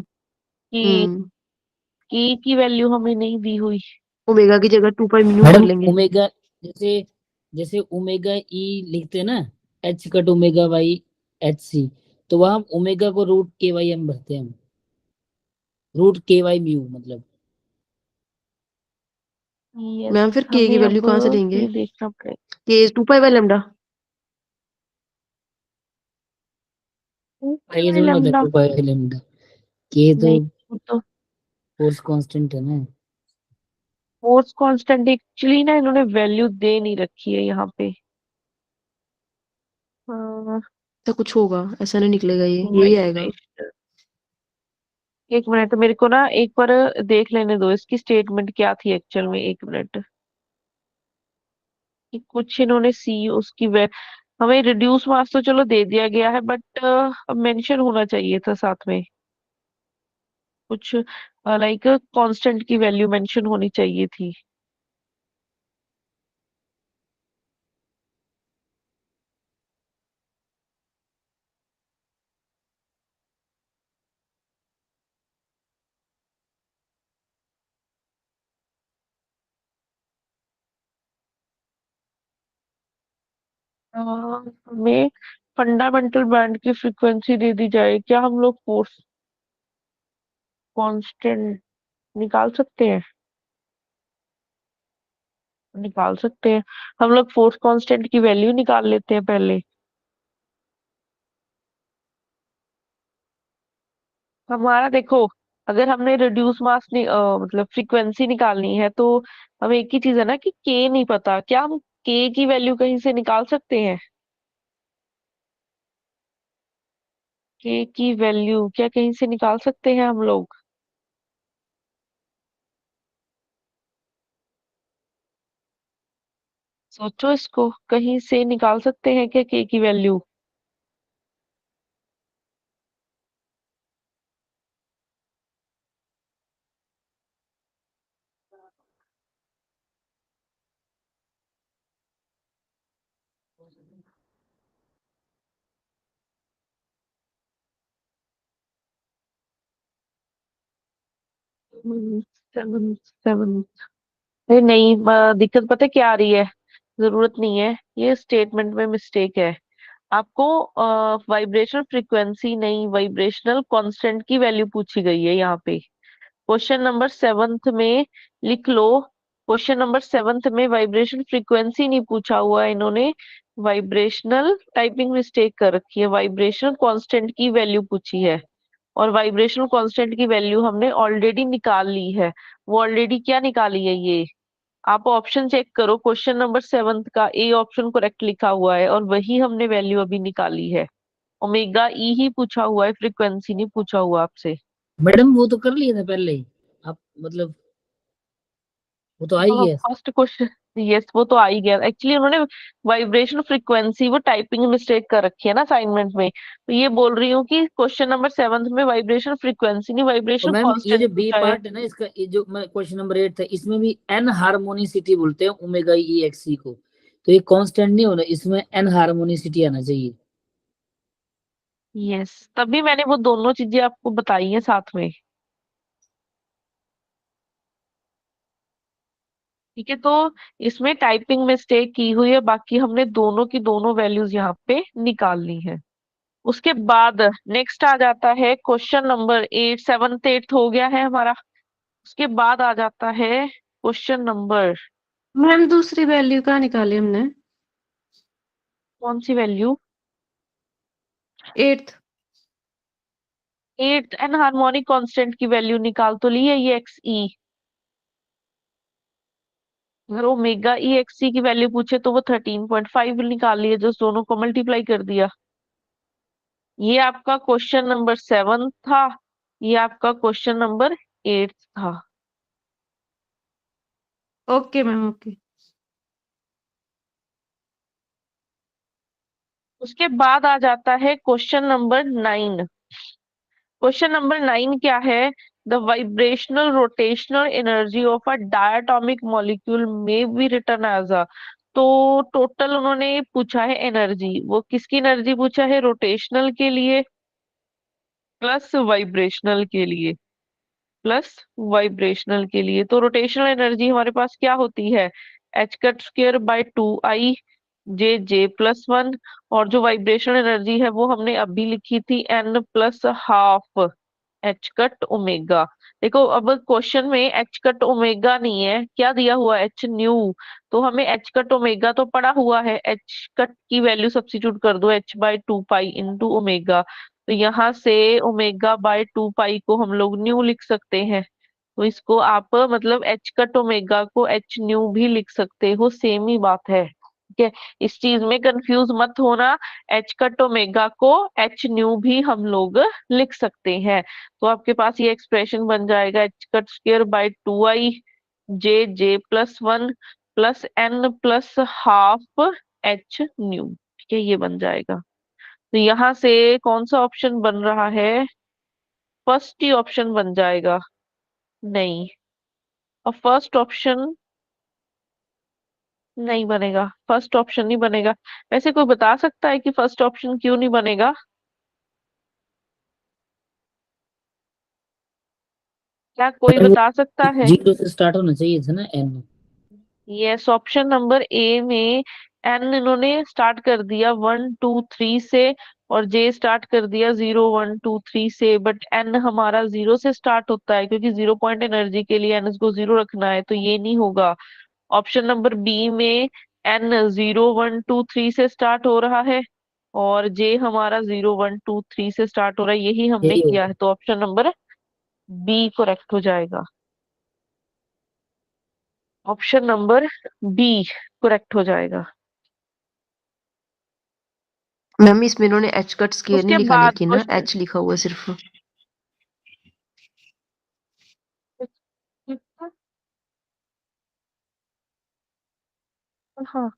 की की वैल्यू हमें नहीं दी हुई। ओमेगा की जगह 2 पाई म्यू कर मैडम लेंगे। ओमेगा, जैसे जैसे ओमेगा ई लिखते हैं ना, h cut omega by h c, तो वहां ओमेगा को रूट के वाई एम भरते हैं हम, रूट के वाई म्यू मतलब। यस, मैम फिर के की हमें वैल्यू अब कहाँ से लेंगे? ये देखना पड़ेगा। के इज 2 पाई बाई लैम्डा। ये जो ना लैम्डा 2 पाई लैम्डा, के तो नहीं, वो तो फोर्स कांस्टेंट है ना। फोर्स कांस्टेंट एक्चुअली ना इन्होंने वैल्यू दे नहीं रखी है यहाँ पे। ऐसा कुछ होगा, ऐसा नहीं निकलेगा, ये यही आएगा। एक मिनट, मेरे को ना एक बार देख लेने दो इसकी स्टेटमेंट क्या थी एक्चुअल में। एक मिनट, कि कुछ इन्होंने सी उसकी हमें रिड्यूस मास तो चलो दे दिया गया है, बट अब मेंशन होना चाहिए था साथ में कुछ, लाइक कांस्टेंट की वैल्यू मेंशन होनी चाहिए थी। हमें फंडामेंटल बैंड की फ्रीक्वेंसी दे दी जाए, क्या हम लोग फोर्स कांस्टेंट निकाल सकते हैं? निकाल सकते हैं। हम लोग फोर्स कांस्टेंट की वैल्यू निकाल लेते हैं पहले। हमारा देखो, अगर हमने रिड्यूस मास मतलब फ्रीक्वेंसी निकालनी है, तो हमें एक ही चीज है ना कि के नहीं पता। क्या हम के की वैल्यू कहीं से निकाल सकते हैं? के की वैल्यू क्या कहीं से निकाल सकते हैं हम लोग? सोचो, इसको कहीं से निकाल सकते हैं क्या के की वैल्यू? Seven seven. अरे नहीं, दिक्कत पता है क्या आ रही है? जरूरत नहीं है, ये स्टेटमेंट में मिस्टेक है। आपको वाइब्रेशनल फ्रीक्वेंसी नहीं, वाइब्रेशनल कांस्टेंट की वैल्यू पूछी गई है यहाँ पे। क्वेश्चन नंबर 7th में लिख लो। क्वेश्चन नंबर 7th में वाइब्रेशन फ्रीक्वेंसी नहीं पूछा हुआ है इन्होंने, वाइब्रेशनल टाइपिंग मिस्टेक कर रखी है, वाइब्रेशनल कांस्टेंट की वैल्यू पूछी है। और वाइब्रेशनल कांस्टेंट की वैल्यू हमने ऑलरेडी निकाल ली है। वो ऑलरेडी क्या निकाली है ये? आप ऑप्शन चेक करो, क्वेश्चन नंबर 7th का ए ऑप्शन करेक्ट लिखा हुआ है, और वही हमने वैल्यू अभी निकाली है। ओमेगा ई ही पूछा हुआ है, फ्रीक्वेंसी नहीं पूछा हुआ आपसे। मैडम वो तो कर लिया था पहले ही, आप मतलब वो तो आ ही गया। फर्स्ट क्वेश्चन, यस वो तो आ ही गया। एक्चुअली उन्होंने वाइब्रेशन फ्रीक्वेंसी वो टाइपिंग मिस्टेक कर रखी है ना असाइनमेंट में, तो ये बोल रही हूँ कि क्वेश्चन नंबर 7th में वाइब्रेशन फ्रीक्वेंसी नहीं, और वाइब्रेशन मैम ये कांस्टेंट जो बी पूछा है। पार्ट है ना इसका, ये जो मैं क्वेश्चन नंबर 8 था, इसमें भी एन हार्मोनिसिटी बोलते हैं ओमेगा ई एक्स सी को, तो ये कांस्टेंट नहीं होना, इसमें एन हार्मोनिसिटी आना चाहिए। यस, तभी मैंने वो दोनों चीजें आपको बताई हैं साथ में। ठीक है, तो इसमें टाइपिंग मिस्टेक की हुई है, बाकी हमने दोनों की दोनों वैल्यूज यहाँ पे निकालनी है। उसके बाद नेक्स्ट आ जाता है क्वेश्चन नंबर 8, 7th 8th हो गया है हमारा। उसके बाद आ जाता है क्वेश्चन नंबर, मैम दूसरी वैल्यू कहाँ निकाली हमने? कौन सी value? Eighth. Eighth anharmonic constant की वैल्यू निकाल तो ली है ये एक्स ई। अगर ओमेगा ई एक्स सी की वैल्यू पूछे तो वो 13.5 निकाल ली है, जो दोनों को मल्टीप्लाई कर दिया। ये आपका क्वेश्चन नंबर 7 था, ये आपका क्वेश्चन नंबर 8 था। Okay ma'am, okay. उसके बाद आ जाता है क्वेश्चन नंबर 9। क्वेश्चन नंबर 9 क्या है? The vibrational rotational energy of a diatomic molecule में बी रिटर्न एज अ। तो टोटल उन्होंने पूछा है एनर्जी, वो किसकी एनर्जी पूछा है? रोटेशनल के लिए प्लस वाइब्रेशनल के लिए, प्लस वाइब्रेशनल के लिए। तो रोटेशनल एनर्जी हमारे पास क्या होती है? H cut square by 2 I J plus 1। और जो वाइब्रेशनल एनर्जी है वो हमने अभी लिखी थी n plus half h cut omega. देखो अब क्वेश्चन में एच कट ओमेगा नहीं है, क्या दिया हुआ? H new. तो हमें एच कट ओमेगा तो पड़ा हुआ है, एच कट की वैल्यू सब्स्टिट्यूट कर दो, h/2 पाई इंटू ओमेगा। तो यहाँ से ओमेगा/2 पाई को हम लोग न्यू लिख सकते हैं। तो इसको आप मतलब एच कट ओमेगा को एच न्यू भी लिख सकते हो, सेम ही बात है। ठीक है, इस चीज में कंफ्यूज मत होना। एच कट ओमेगा को एच न्यू भी हम लोग लिख सकते हैं। तो आपके पास ये एक्सप्रेशन बन जाएगा h cut square by 2 I J plus 1 plus n plus half h nu. ठीक है, ये बन जाएगा। तो यहाँ से कौन सा ऑप्शन बन रहा है? फर्स्ट ही ऑप्शन बन जाएगा। नहीं, और फर्स्ट ऑप्शन नहीं बनेगा, फर्स्ट ऑप्शन नहीं बनेगा। वैसे कोई बता सकता है कि फर्स्ट ऑप्शन क्यों नहीं बनेगा? क्या कोई मैम वो बता सकता है? जीरो से स्टार्ट होना चाहिए था ना n. Yes, option number A में एन इन्होंने स्टार्ट कर दिया 1 2 3 से, और जे स्टार्ट कर दिया 0 1 2 3 से। बट एन हमारा 0 से स्टार्ट होता है, क्योंकि 0 पॉइंट एनर्जी के लिए एन को 0 रखना है, तो ये नहीं होगा। ऑप्शन नंबर बी में एन 0 1 2 3 से स्टार्ट हो रहा है, और जे हमारा 0 1 2 3 से स्टार्ट हो रहा है, यही हमने यही किया होगा। है। तो ऑप्शन नंबर बी करेक्ट हो जाएगा। ऑप्शन नंबर बी करेक्ट हो जाएगा। मैम इसमें इन्होंने एच कट स्क्वायर नहीं उसके लिखा, बाद लेकिन ना क्वेश्चन, एच लिखा हुआ है सिर्फ। हाँ,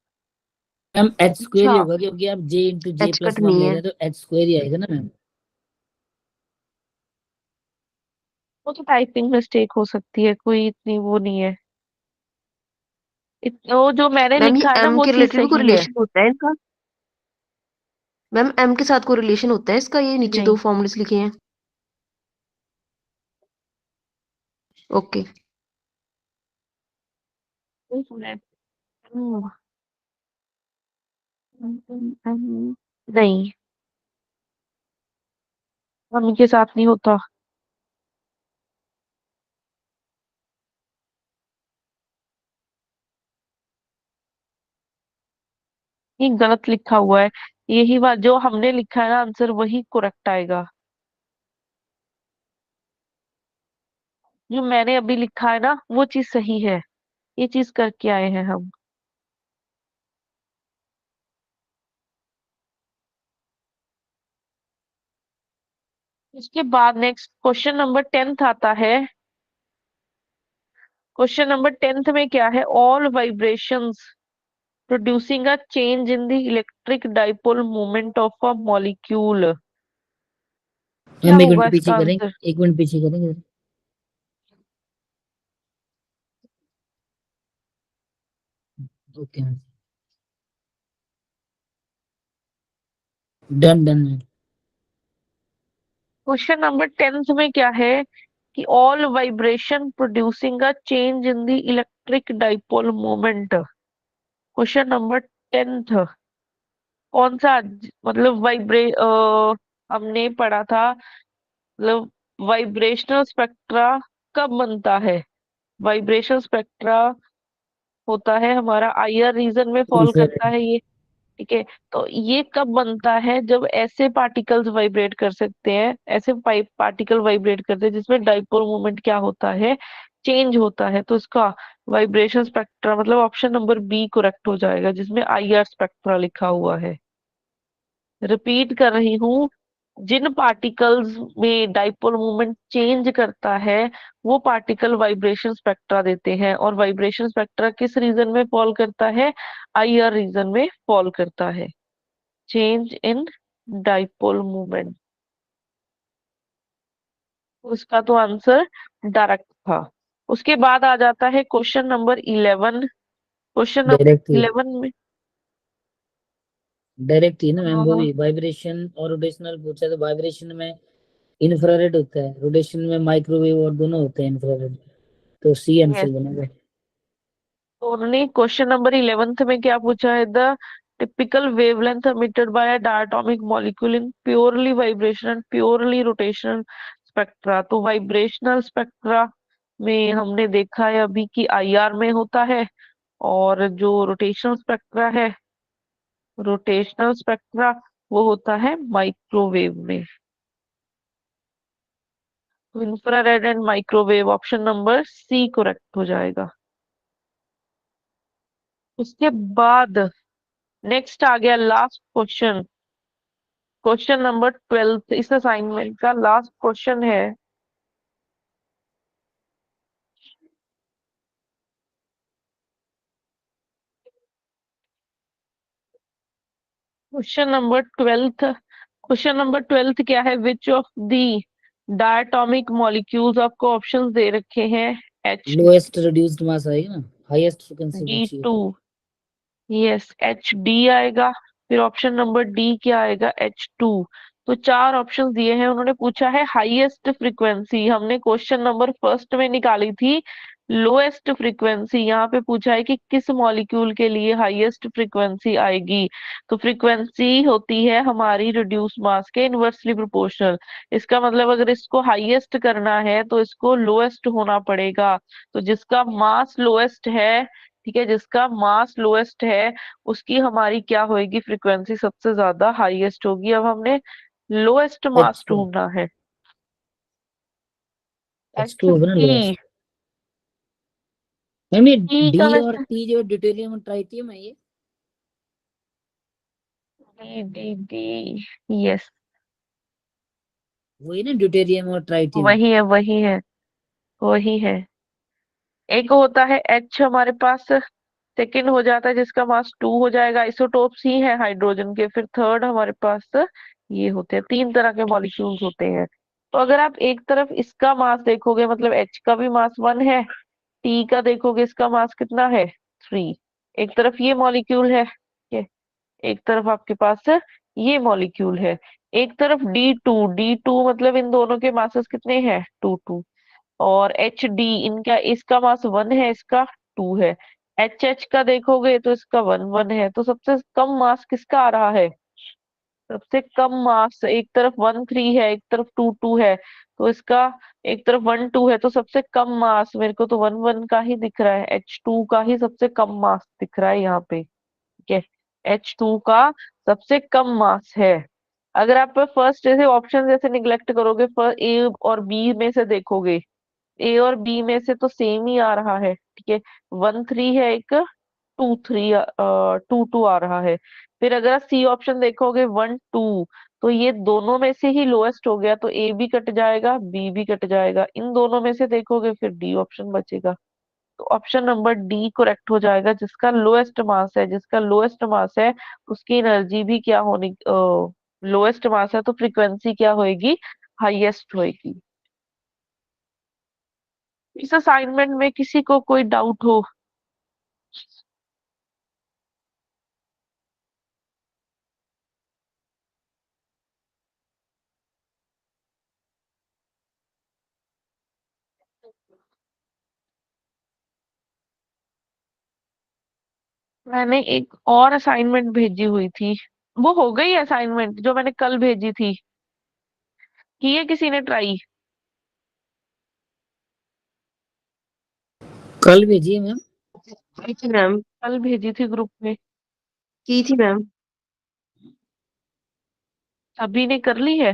मैम एच स्क्वेयर ही अच्छा, होगा, क्योंकि आप J into J H plus cut one नहीं ले है। रहे हैं, तो एच स्क्वेयर ही आएगा ना मैम। वो तो टाइपिंग मिस्टेक हो सकती है, कोई इतनी वो नहीं है। वो जो मैंने मैम ये लिखा है ना एम वो के चीज रिलेटेड भी कोई सही है। रिलेशन होता है इनका? मैम एम के साथ कोई रिलेशन होता है इसका? ये नीचे दो नहीं, फॉर्मूलेस लिखे हैं। ओके। नहीं, मम्मी के साथ नहीं होता। ये गलत लिखा हुआ है। यही बात, जो हमने लिखा है ना आंसर वही करेक्ट आएगा। जो मैंने अभी लिखा है ना वो चीज सही है, ये चीज करके आए हैं हम। इसके बाद नेक्स्ट क्वेश्चन नंबर 10 आता है। क्वेश्चन नंबर 10 में क्या है? All vibrations producing a change in the electric dipole moment of a molecule. क्या मैम एक होगा मिनट इसका पीछे करें, आंसर? एक मिनट पीछे करेंगे। Okay ma'am, done done ma'am. Question number 10 में क्या है कि all vibration producing a change in the electric dipole moment. Question number 10 कौन सा मतलब हमने पढ़ा था, मतलब वाइब्रेशनल स्पेक्ट्रा कब बनता है? वाइब्रेशन स्पेक्ट्रा होता है हमारा आईआर रीजन में फॉल इंफ्रारेड। करता है ये। ठीक है। तो ये कब बनता है, जब ऐसे पार्टिकल्स वाइब्रेट कर सकते हैं, ऐसे पार्टिकल वाइब्रेट करते हैं जिसमें डाइपोल मोमेंट क्या होता है, चेंज होता है, तो इसका वाइब्रेशन स्पेक्ट्रा मतलब ऑप्शन नंबर बी करेक्ट हो जाएगा, जिसमें IR स्पेक्ट्रा लिखा हुआ है। रिपीट कर रही हूँ, जिन पार्टिकल्स में डाइपोल मोमेंट चेंज करता है वो पार्टिकल वाइब्रेशन स्पेक्ट्रा देते हैं, और वाइब्रेशन स्पेक्ट्रा किस रीजन में फॉल करता है, IR रीजन में फॉल करता है। चेंज इन डाइपोल मोमेंट, उसका तो आंसर डायरेक्ट था। उसके बाद आ जाता है question number 11। Question direct number ही 11 में डायरेक्ट ही ना मैम, वो हाँ, भी वाइब्रेशन और रोटेशनल पूछा, तो वाइब्रेशन में इंफ्रारेड होता है, रोटेशन में माइक्रोवेव, और दोनों होते हैं इंफ्रारेड, तो सी आंसर yes। बनेगा। तो उन्होंने क्वेश्चन नंबर 11 में क्या पूछा है, the typical wavelength emitted by a diatomic molecule in purely vibration and purely rotational spectra। तो वाइब्रेशनल स्पेक्ट्रा में हमने देखा है अभी कि IR में होता है, और जो रोटेशनल स्पेक्ट्रा वो होता है माइक्रोवेव में। तो infrared and microwave, option number C correct हो जाएगा। उसके बाद नेक्स्ट आ गया लास्ट क्वेश्चन, क्वेश्चन नंबर 12 इस असाइनमेंट का लास्ट क्वेश्चन है। क्वेश्चन नंबर 12 क्या है, which of the diatomic molecules, आपको ऑप्शंस दे रखे हैं, एच लोएस्ट रिड्यूस्ड मास आएगा ना, हाईएस्ट फ्रिक्वेंसी डी पूछिए। टू यस HD आएगा, फिर ऑप्शन नंबर डी क्या आएगा, H2। तो चार ऑप्शंस दिए हैं, उन्होंने पूछा है हाईएस्ट फ्रीक्वेंसी, हमने क्वेश्चन नंबर फर्स्ट में निकाली थी लोएस्ट फ्रीक्वेंसी, यहाँ पे पूछा है कि किस मॉलिक्यूल के लिए हाईएस्ट फ्रीक्वेंसी आएगी। तो फ्रीक्वेंसी होती है हमारी रिड्यूस मास के इनवर्सली प्रोपोर्शनल, इसका मतलब अगर इसको हाईएस्ट करना है तो इसको लोएस्ट होना पड़ेगा। तो जिसका मास लोएस्ट है, ठीक है, जिसका मास लोएस्ट है उसकी हमारी क्या होगी, फ्रीक्वेंसी सबसे ज्यादा हाईएस्ट होगी। अब हमने लोएस्ट मास H2 ढूंढना है, एच H2 होगा ना डी। लोएस्ट। मैम ये डी डी का और वैसे टी जो ड्यूटेरियम और ट्राइटियम है, ये डी यस, वही ना ड्यूटेरियम और ट्राइटियम। वही है। एक होता है H हमारे पास, सेकंड हो जाता है जिसका मास 2 हो जाएगा, आइसोटोप्स ही है हाइड्रोजन के, फिर थर्ड हमारे पास ये होते हैं, तीन तरह के मॉलिक्यूल्स होते हैं। तो अगर आप एक तरफ इसका मास देखोगे, मतलब H का भी मास 1 है, T का देखोगे इसका मास कितना है, 3। एक तरफ ये मॉलिक्यूल है, ये एक तरफ आपके पास ये मॉलिक्यूल है, एक तरफ D2 मतलब इन दोनों के मासेस कितने हैं, 2 और HD इनका, इसका मास 1 है, इसका 2 है। HH का देखोगे तो इसका 1 है, तो सबसे कम मास किसका आ रहा है, सबसे कम मास, एक तरफ 1 3 है, एक तरफ 2 2 है, तो इसका एक तरफ 1 2 है, तो सबसे कम मास मेरे को तो 1 1 का ही दिख रहा है, H2 का ही सबसे कम मास दिख रहा है यहाँ पे, ठीक है, H2 का सबसे कम मास है। अगर आप फर्स्ट जैसे ऑप्शन जैसे निग्लेक्ट करोगे, A और B में से देखोगे, ए और बी में से तो सेम ही आ रहा है, ठीक है, 1 3 है एक, 2 2 आ रहा है। फिर अगर आप सी ऑप्शन देखोगे 1 2, तो ये दोनों में से ही लोएस्ट हो गया, तो ए भी कट जाएगा, बी भी कट जाएगा, इन दोनों में से देखोगे फिर डी ऑप्शन बचेगा। तो ऑप्शन नंबर डी करेक्ट हो जाएगा, जिसका लोएस्ट मास है, जिसका लोएस्ट मास है उसकी एनर्जी भी क्या होनी, लोएस्ट मास है तो फ्रीक्वेंसी क्या होएगी, हाईएस्ट होएगी। इस असाइनमेंट में किसी को कोई डाउट हो, मैंने एक और असाइनमेंट भेजी हुई थी, वो हो गई असाइनमेंट जो मैंने कल भेजी थी, की है किसी ने ट्राई, कल भेजिए मैम। की थी मैम। कल भेजी थी ग्रुप में। की थी मैम। सभी ने कर ली है?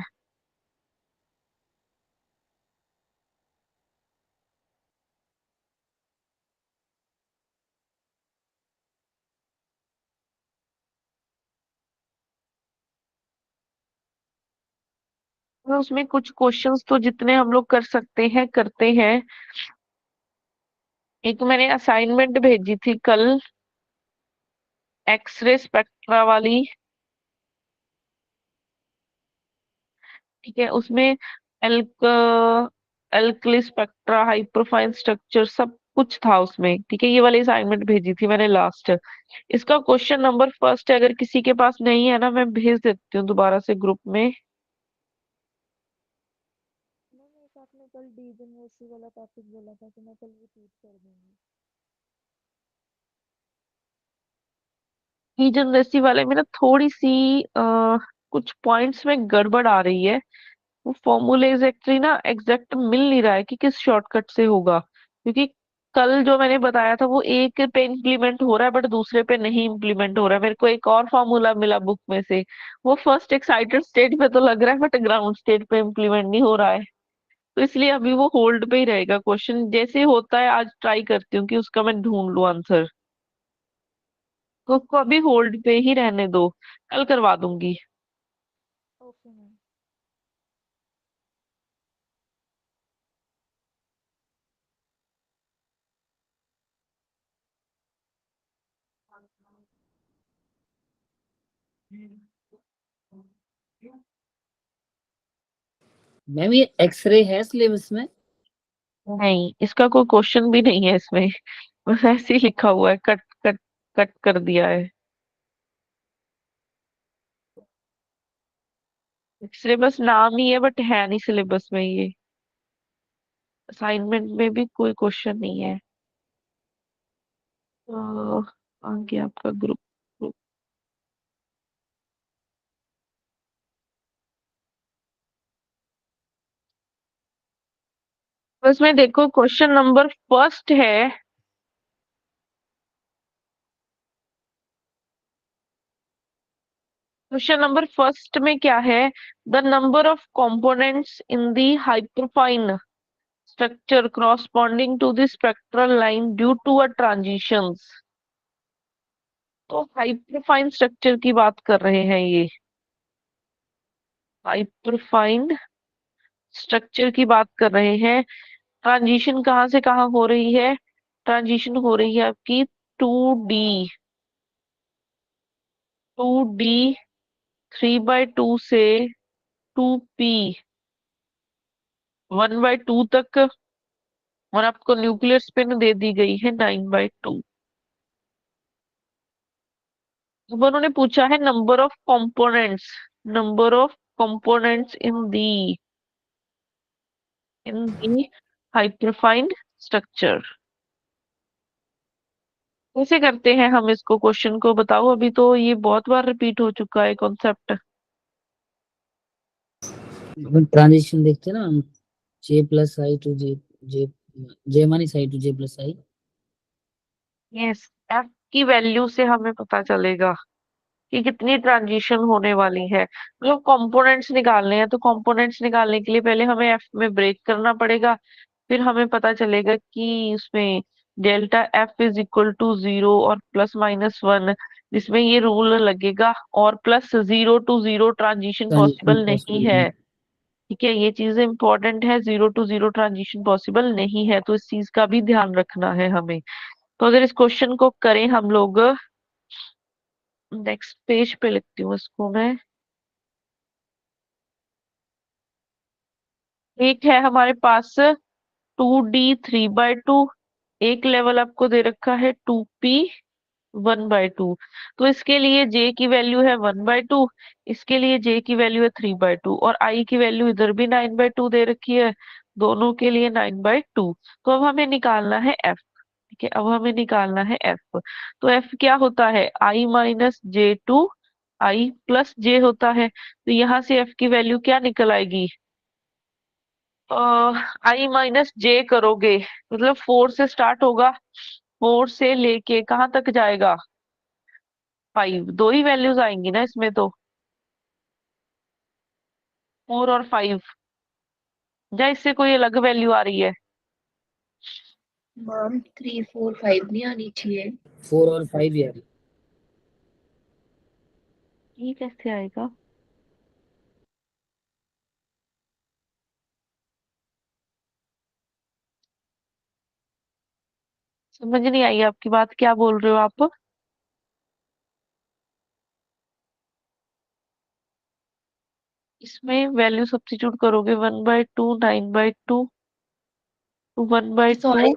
तो उसमें कुछ क्वेश्चंस तो जितने हम लोग कर सकते हैं करते हैं। एक मैंने असाइनमेंट भेजी थी कल, एक्सरे स्पेक्ट्रा वाली। ठीक है, उसमें elk alkali spectra, hyperfine structure, सब कुछ था उसमें। ठीक है, ये वाली असाइनमेंट भेजी थी मैंने लास्ट। इसका क्वेश्चन नंबर फर्स्ट है, अगर किसी के पास नहीं है ना, मैं भेज देती हूँ दोबारा से ग्रुप में। मैम एक आपने कल डीजनरेसी वाला टॉपिक बोला था, तो मैं कल रिपीट कर दूंगी। रीजनरेसी वाले में ना थोड़ी सी कुछ पॉइंट्स में गड़बड़ आ रही है। वो फॉर्मूलेज एक्चुअली ना एग्जैक्ट मिल नहीं रहा है कि किस शॉर्टकट से होगा, क्योंकि कल जो मैंने बताया था वो एक पे इम्प्लीमेंट हो रहा है बट दूसरे पे नहीं इम्प्लीमेंट हो रहा है। मेरे को एक और फॉर्मूला मिला बुक में से, वो फर्स्ट एक्साइटेड स्टेट पे तो लग रहा है बट ग्राउंड स्टेट पे इम्प्लीमेंट नहीं हो रहा है। तो इसलिए अभी वो होल्ड पे ही रहेगा क्वेश्चन। जैसे होता है आज ट्राई करती हूँ कि उसका मैं ढूंढ लूँ आंसर। तो उसको अभी होल्ड पे ही रहने दो, कल करवा दूंगी। Okay ma'am. मैम ये एक्सरे है सिलेबस में? नहीं, इसका कोई क्वेश्चन भी नहीं है इसमें, बस ऐसे ही लिखा हुआ है, कट कट कट कर दिया है। सिलेबस नाम ही है बट है नहीं सिलेबस में ये। असाइनमेंट में भी कोई क्वेश्चन नहीं है। तो आगे आपका ग्रुप। बस में देखो क्वेश्चन नंबर फर्स्ट है। क्वेश्चन नंबर फर्स्ट में क्या है? The number of components in the hyperfine structure corresponding to the spectral line due to a transitions। तो हाइपरफाइन स्ट्रक्चर की बात कर रहे हैं ये। हाइपरफाइन स्ट्रक्चर की बात कर रहे हैं। ट्रांजिशन कहाँ से कहाँ हो रही है? ट्रांजिशन हो रही है आपकी 2D, 2D 3/2 से 2P 1/2 तक, और आपको न्यूक्लियर स्पिन दे दी गई है 9/2। अब उन्होंने पूछा है number of components, number of components in the hyperfine structure. कैसे करते हैं हम इसको, क्वेश्चन को बताओ। अभी तो ये बहुत बार रिपीट हो चुका है कॉन्सेप्ट। ट्रांजिशन देखते हैं ना हम, J plus I two J, J J minus I two J plus I. Yes, F की वैल्यू से हमें पता चलेगा कि कितनी ट्रांजिशन होने वाली है। मतलब कंपोनेंट्स निकालने हैं, तो कंपोनेंट्स निकालने के लिए पहले हमें एफ में ब्रेक करना पड़ेगा। फिर हमें पता चलेगा कि उसमें delta F is equal to 0 और +-1, जिसमें ये रूल लगेगा। और +0 to 0 ट्रांजिशन ट्रांजिशन पॉसिबल नहीं पॉसिबल है। नहीं। ठीक है, ये चीज इंपॉर्टेंट है, 0 to 0 ट्रांजिशन पॉसिबल नहीं है, तो इस चीज का भी ध्यान रखना है हमें। तो अगर इस क्वेश्चन को करें हम लोग, नेक्स्ट पेज पे लिखती हूँ इसको मैं। एक है हमारे पास 2D 3/2, एक लेवल आपको दे रखा है 2P 1/2। तो इसके लिए J की वैल्यू है 1/2, इसके लिए J की वैल्यू है 3/2, और I की वैल्यू इधर भी 9/2 दे रखी है, दोनों के लिए 9/2। तो अब हमें निकालना है F। ठीक है, अब हमें निकालना है F। तो F क्या होता है? I-J2 I प्लस J होता है। तो यहाँ से F की वैल्यू क्या निकल आएगी? I-J करोगे मतलब 4 से स्टार्ट होगा, 4 से लेके कहाँ तक जाएगा? 5। दो ही वैल्यूज आएंगी ना इसमें तो। 4 और 5, या इससे कोई अलग वैल्यू आ रही है? मैम 3 4 5 नहीं आनी चाहिए। 4 और 5 यार। ये कैसे आएगा? समझ नहीं आई आपकी बात, क्या बोल रहे हो आप? इसमें वैल्यू सब्स्टिट्यूट करोगे 1/2 9/2 1/2 सॉरी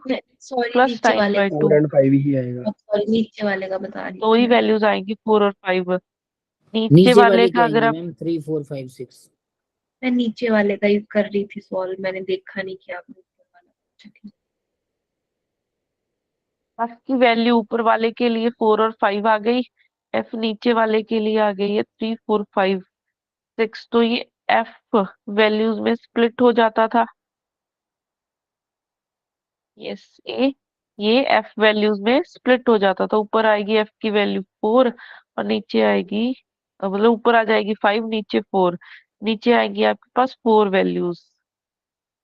प्लस नीचे वाले 9/2, 4 and 5 ही आएगा। सॉरी नीचे वाले का बता रही दो थी ही मैं। वैल्यूज आएंगी 4 और 5। नीचे नीचे वाले वाले का क्या अगर आएंगे आप मैम? 3 4 5 6। मैं नीचे वाले का ही कर रही थी सॉल्व, मैंने देखा नहीं कि आपने ऊपर वाला पूछा। एफ की वैल्यू ऊपर वाले के लिए 4 और 5 आ गई, एफ नीचे वाले के लिए आ गई है 3 4 5 6। तो ये एफ वैल्यूज में स्प्लिट हो जाता था। यस, ये एफ वैल्यूज में स्प्लिट हो जाता था। ऊपर आएगी एफ की वैल्यू 4 और नीचे आएगी मतलब ऊपर आ जाएगी 5, नीचे 4, नीचे आएगी आपके पास 4 वैल्यूज।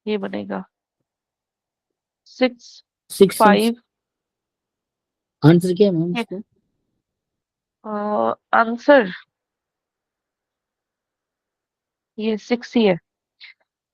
ये बनेगा 6 6 5। आंसर क्या है मैम इसका? आंसर ये 6 ही है।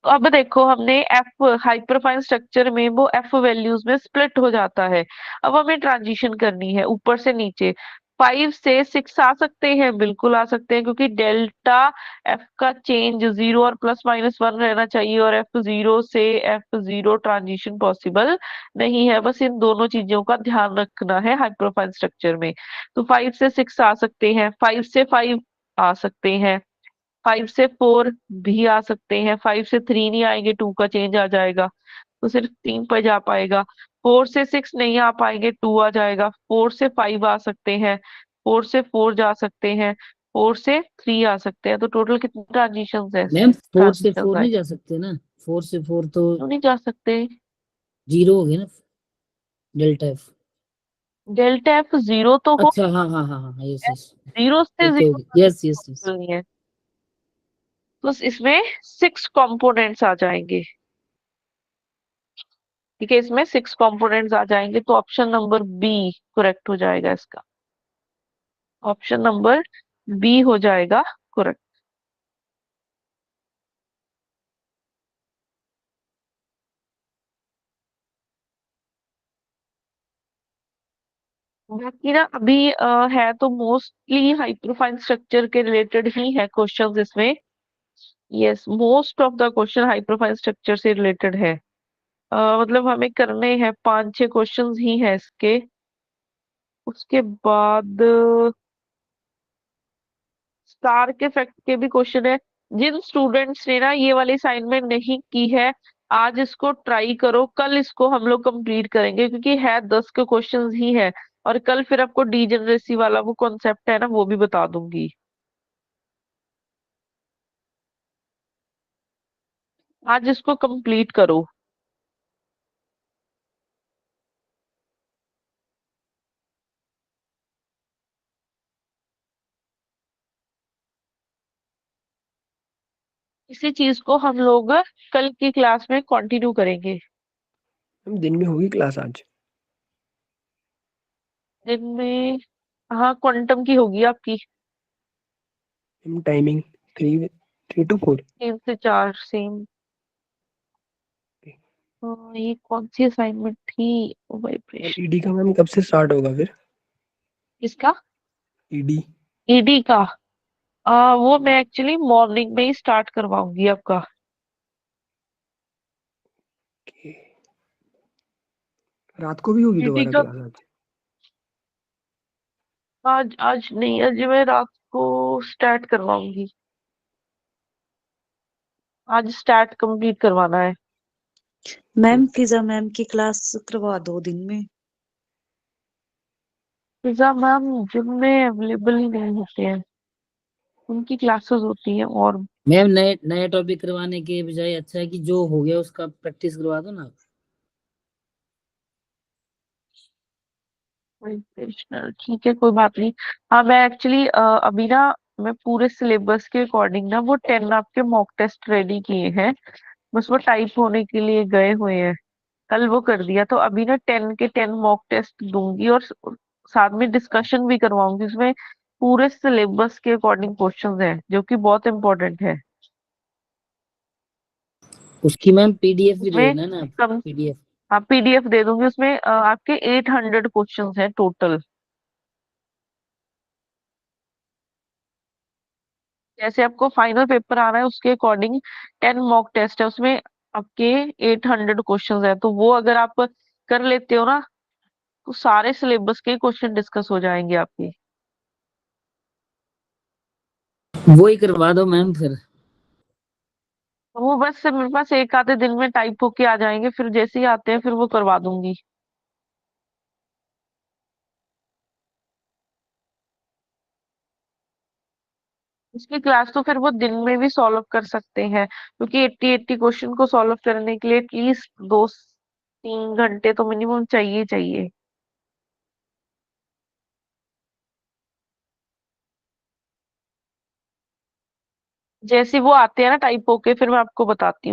तो अब देखो, हमने एफ हाइपरफाइन स्ट्रक्चर में वो एफ वैल्यूज में स्प्लिट हो जाता है। अब हमें ट्रांजिशन करनी है ऊपर से नीचे। 5 से 6 आ सकते हैं, बिल्कुल आ सकते हैं, क्योंकि डेल्टा एफ का चेंज 0 और +-1 रहना चाहिए, और F0 से F0 ट्रांजिशन पॉसिबल नहीं है। बस इन दोनों चीजों का ध्यान रखना है हाइपरफाइन स्ट्रक्चर में। तो 5 से 6 आ सकते हैं, 5 से 5 आ सकते हैं, 5 से 4 भी आ सकते हैं, 5 से 3 नहीं आएंगे, 2 का चेंज आ जाएगा, तो सिर्फ 3 पर जा पाएगा। 4 से 6 नहीं आ पाएंगे, 2 आ जाएगा। 4 से 5 आ सकते हैं, 4 से 4 जा सकते हैं, 4 से 3 आ सकते हैं। तो टोटल कितने ट्रांजिशन है इसमें? मैम 4 से ट्रांजिशन 4 आए, नहीं जा सकते ना? 4 से 4 तो क्यों नहीं जा सकते? 0 हो गया ना डेल्टा एफ। डेल्टा एफ 0 तो हो, अच्छा हाँ हाँ हाँ हाँ, यस यस। 0 से okay 0 okay, yes yes yes. नहीं है। तो इसमें 6 कंपोनेंट्स आ जाएंगे। ठीक है, इसमें 6 कंपोनेंट्स आ जाएंगे, तो ऑप्शन नंबर बी करेक्ट हो जाएगा इसका। ऑप्शन नंबर बी हो जाएगा करेक्ट। बाकी ना अभी है तो मोस्टली हाइपरफाइन स्ट्रक्चर के रिलेटेड ही है क्वेश्चंस इसमें। Yes, most of the question hyperfine structure से रिलेटेड है। मतलब हमें करने हैं 5-6 क्वेश्चंस ही है इसके। उसके बाद स्टार के फैक्ट के भी क्वेश्चन है। जिन स्टूडेंट्स ने ना ये वाली असाइनमेंट नहीं की है, आज इसको ट्राई करो, कल इसको हम लोग कंप्लीट करेंगे, क्योंकि है 10 के क्वेश्चंस ही है। और कल फिर आपको डीजेनरेसी वाला वो कॉन्सेप्ट है ना, वो भी बता दूंगी। आज इसको कंप्लीट करो। इसी चीज को हम लोग कल की क्लास में कंटिन्यू करेंगे। हम दिन में होगी क्लास आज? दिन में हाँ, क्वांटम की होगी आपकी, टाइमिंग 3 to 4। 3 से 4 सेम। ये कौन सी असाइनमेंट थी? और वाइब्रेशन ईडी का मैम कब से स्टार्ट होगा फिर? किसका? ईडी ईडी का? वो मैं एक्चुअली मॉर्निंग में ही स्टार्ट करवाऊंगी आपका। के रात को भी होगी ईडी दोबारा का क्लास आज? आज आज नहीं, आज मैं रात को स्टार्ट करवाऊंगी। आज स्टार्ट कंप्लीट करवाना है। मैम फिजा मैम की क्लास करवा दो दिन में। पिज्जा मैम जिम में अवेलेबल ही नहीं होते हैं, उनकी क्लासेस होती हैं। और मैम नए नए टॉपिक करवाने के बजाय अच्छा है कि जो हो गया उसका प्रैक्टिस करवा दो ना। वाइब्रेशनल ठीक है, कोई बात नहीं। हाँ, मैं एक्चुअली अभी ना मैं पूरे सिलेबस के अकॉर्डिंग ना वो 10 आपके मॉक टेस्ट रेडी किए हैं, बस वो टाइप होने के लिए गए हुए हैं। कल वो कर दिया, तो अभी ना 10 के 10 मॉक टेस्ट दूंगी और साथ में डिस्कशन भी करवाऊंगी। उसमें पूरे सिलेबस के अकॉर्डिंग क्वेश्चंस हैं जो कि बहुत इंपॉर्टेंट है। उसकी मैम पीडीएफ भी उसमें देना ना, कम पीडीएफ। हाँ पीडीएफ दे दूंगी। उसमें आपके 800 क्वेश्चंस हैं टोटल। जैसे आपको फाइनल पेपर आ रहा है उसके अकॉर्डिंग 10 मॉक टेस्ट है, उसमें आपके 800 क्वेश्चंस है। तो वो अगर आप कर लेते हो ना तो सारे सिलेबस के क्वेश्चन डिस्कस हो जाएंगे आपके। वो ही करवा दो मैम फिर। तो वो बस से मेरे पास एक आधे दिन में टाइप होके आ जाएंगे, फिर जैसे ही आते हैं फिर वो करवा दूंगी। उसकी क्लास तो फिर वो दिन में भी सॉल्व कर सकते हैं, क्योंकि 80 क्वेश्चन को सॉल्व करने के लिए एटलीस्ट 2-3 घंटे तो मिनिमम चाहिए चाहिए। जैसे वो आते हैं ना टाइप होके फिर मैं आपको बताती हूँ।